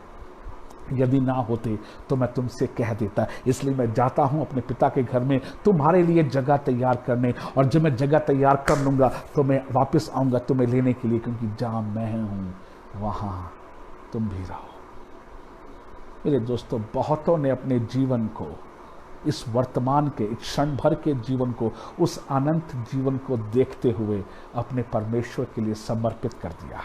यदि ना होते तो मैं तुमसे कह देता। इसलिए मैं जाता हूं अपने पिता के घर में तुम्हारे लिए जगह तैयार करने, और जब मैं जगह तैयार कर लूंगा तो मैं वापस आऊंगा तुम्हें लेने के लिए, क्योंकि जहां मैं हूं वहां तुम भी रहो। मेरे दोस्तों, बहुतों ने अपने जीवन को, इस वर्तमान के एक क्षण भर के जीवन को, उस अनंत जीवन को देखते हुए अपने परमेश्वर के लिए समर्पित कर दिया।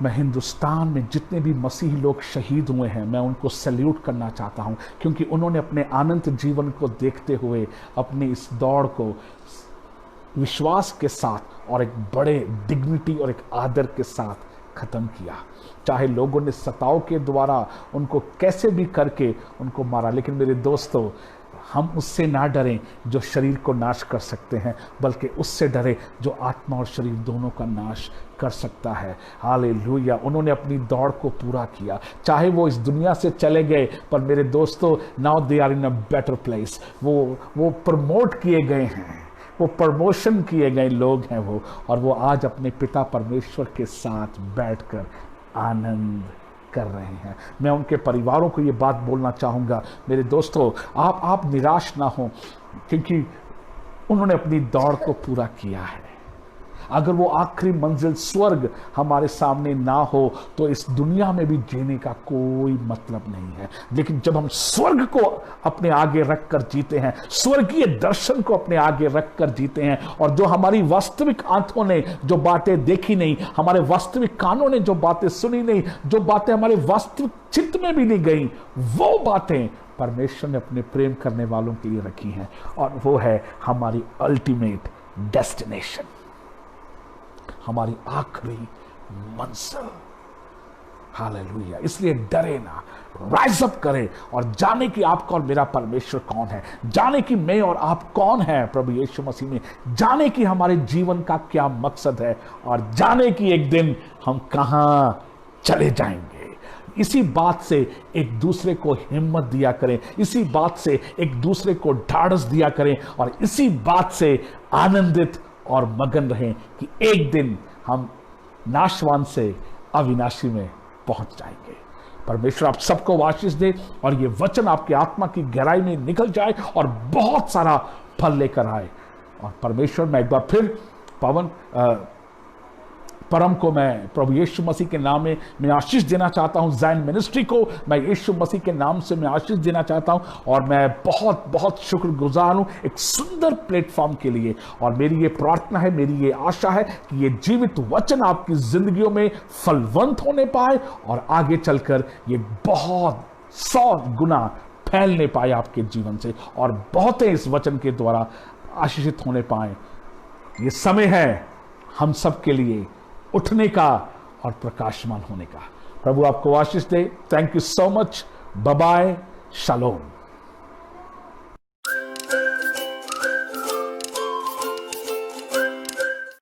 मैं हिंदुस्तान में जितने भी मसीही लोग शहीद हुए हैं, मैं उनको सैल्यूट करना चाहता हूं, क्योंकि उन्होंने अपने अनंत जीवन को देखते हुए अपनी इस दौड़ को विश्वास के साथ और एक बड़े डिग्निटी और एक आदर के साथ खत्म किया। चाहे लोगों ने सताव के द्वारा उनको कैसे भी करके उनको मारा, लेकिन मेरे दोस्तों, हम उससे ना डरें जो शरीर को नाश कर सकते हैं, बल्कि उससे डरें जो आत्मा और शरीर दोनों का नाश कर सकता है। हालेलुया। उन्होंने अपनी दौड़ को पूरा किया, चाहे वो इस दुनिया से चले गए, पर मेरे दोस्तों, now they are in a better place. वो प्रमोट किए गए हैं, वो प्रमोशन किए गए लोग हैं वो, और वो आज अपने पिता परमेश्वर के साथ बैठकर आनंद कर रहे हैं। मैं उनके परिवारों को ये बात बोलना चाहूँगा, मेरे दोस्तों, आप निराश ना हो, क्योंकि उन्होंने अपनी दौड़ को पूरा किया है। अगर वो आखिरी मंजिल स्वर्ग हमारे सामने ना हो तो इस दुनिया में भी जीने का कोई मतलब नहीं है। लेकिन जब हम स्वर्ग को अपने आगे रखकर जीते हैं, स्वर्गीय दर्शन को अपने आगे रखकर जीते हैं, और जो हमारी वास्तविक आंखों ने जो बातें देखी नहीं, हमारे वास्तविक कानों ने जो बातें सुनी नहीं, जो बातें हमारे वास्तविक चित्त में भी नहीं गई, वो बातें परमेश्वर ने अपने प्रेम करने वालों के लिए रखी हैं, और वो है हमारी अल्टीमेट डेस्टिनेशन, हमारी आखिरी मंजिल। हालेलुया। इसलिए डरे ना, राइज अप करें और जाने कि आपका और मेरा परमेश्वर कौन है, जाने कि मैं और आप कौन है प्रभु यीशु मसीह में, जाने कि हमारे जीवन का क्या मकसद है, और जाने कि एक दिन हम कहां चले जाएंगे। इसी बात से एक दूसरे को हिम्मत दिया करें, इसी बात से एक दूसरे को ढाढ़स दिया करें, और इसी बात से आनंदित और मगन रहें कि एक दिन हम नाशवान से अविनाशी में पहुंच जाएंगे। परमेश्वर आप सबको आशीष दे, और ये वचन आपकी आत्मा की गहराई में निकल जाए और बहुत सारा फल लेकर आए। और परमेश्वर, मैं एक बार फिर परम को मैं प्रभु यीशु मसीह के नाम में मैं आशीष देना चाहता हूं। ज़ायन मिनिस्ट्री को मैं यीशु मसीह के नाम से मैं आशीष देना चाहता हूं, और मैं बहुत बहुत शुक्रगुजार हूं एक सुंदर प्लेटफॉर्म के लिए। और मेरी ये प्रार्थना है, मेरी ये आशा है कि ये जीवित वचन आपकी जिंदगियों में फलवंत होने पाए, और आगे चलकर ये बहुत 100 गुना फैलने पाए आपके जीवन से, और बहुतें इस वचन के द्वारा आशीषित होने पाए। ये समय है हम सब के लिए उठने का और प्रकाशमान होने का। प्रभु आपको आशीष दे। Thank you so much. Bye bye. Shalom.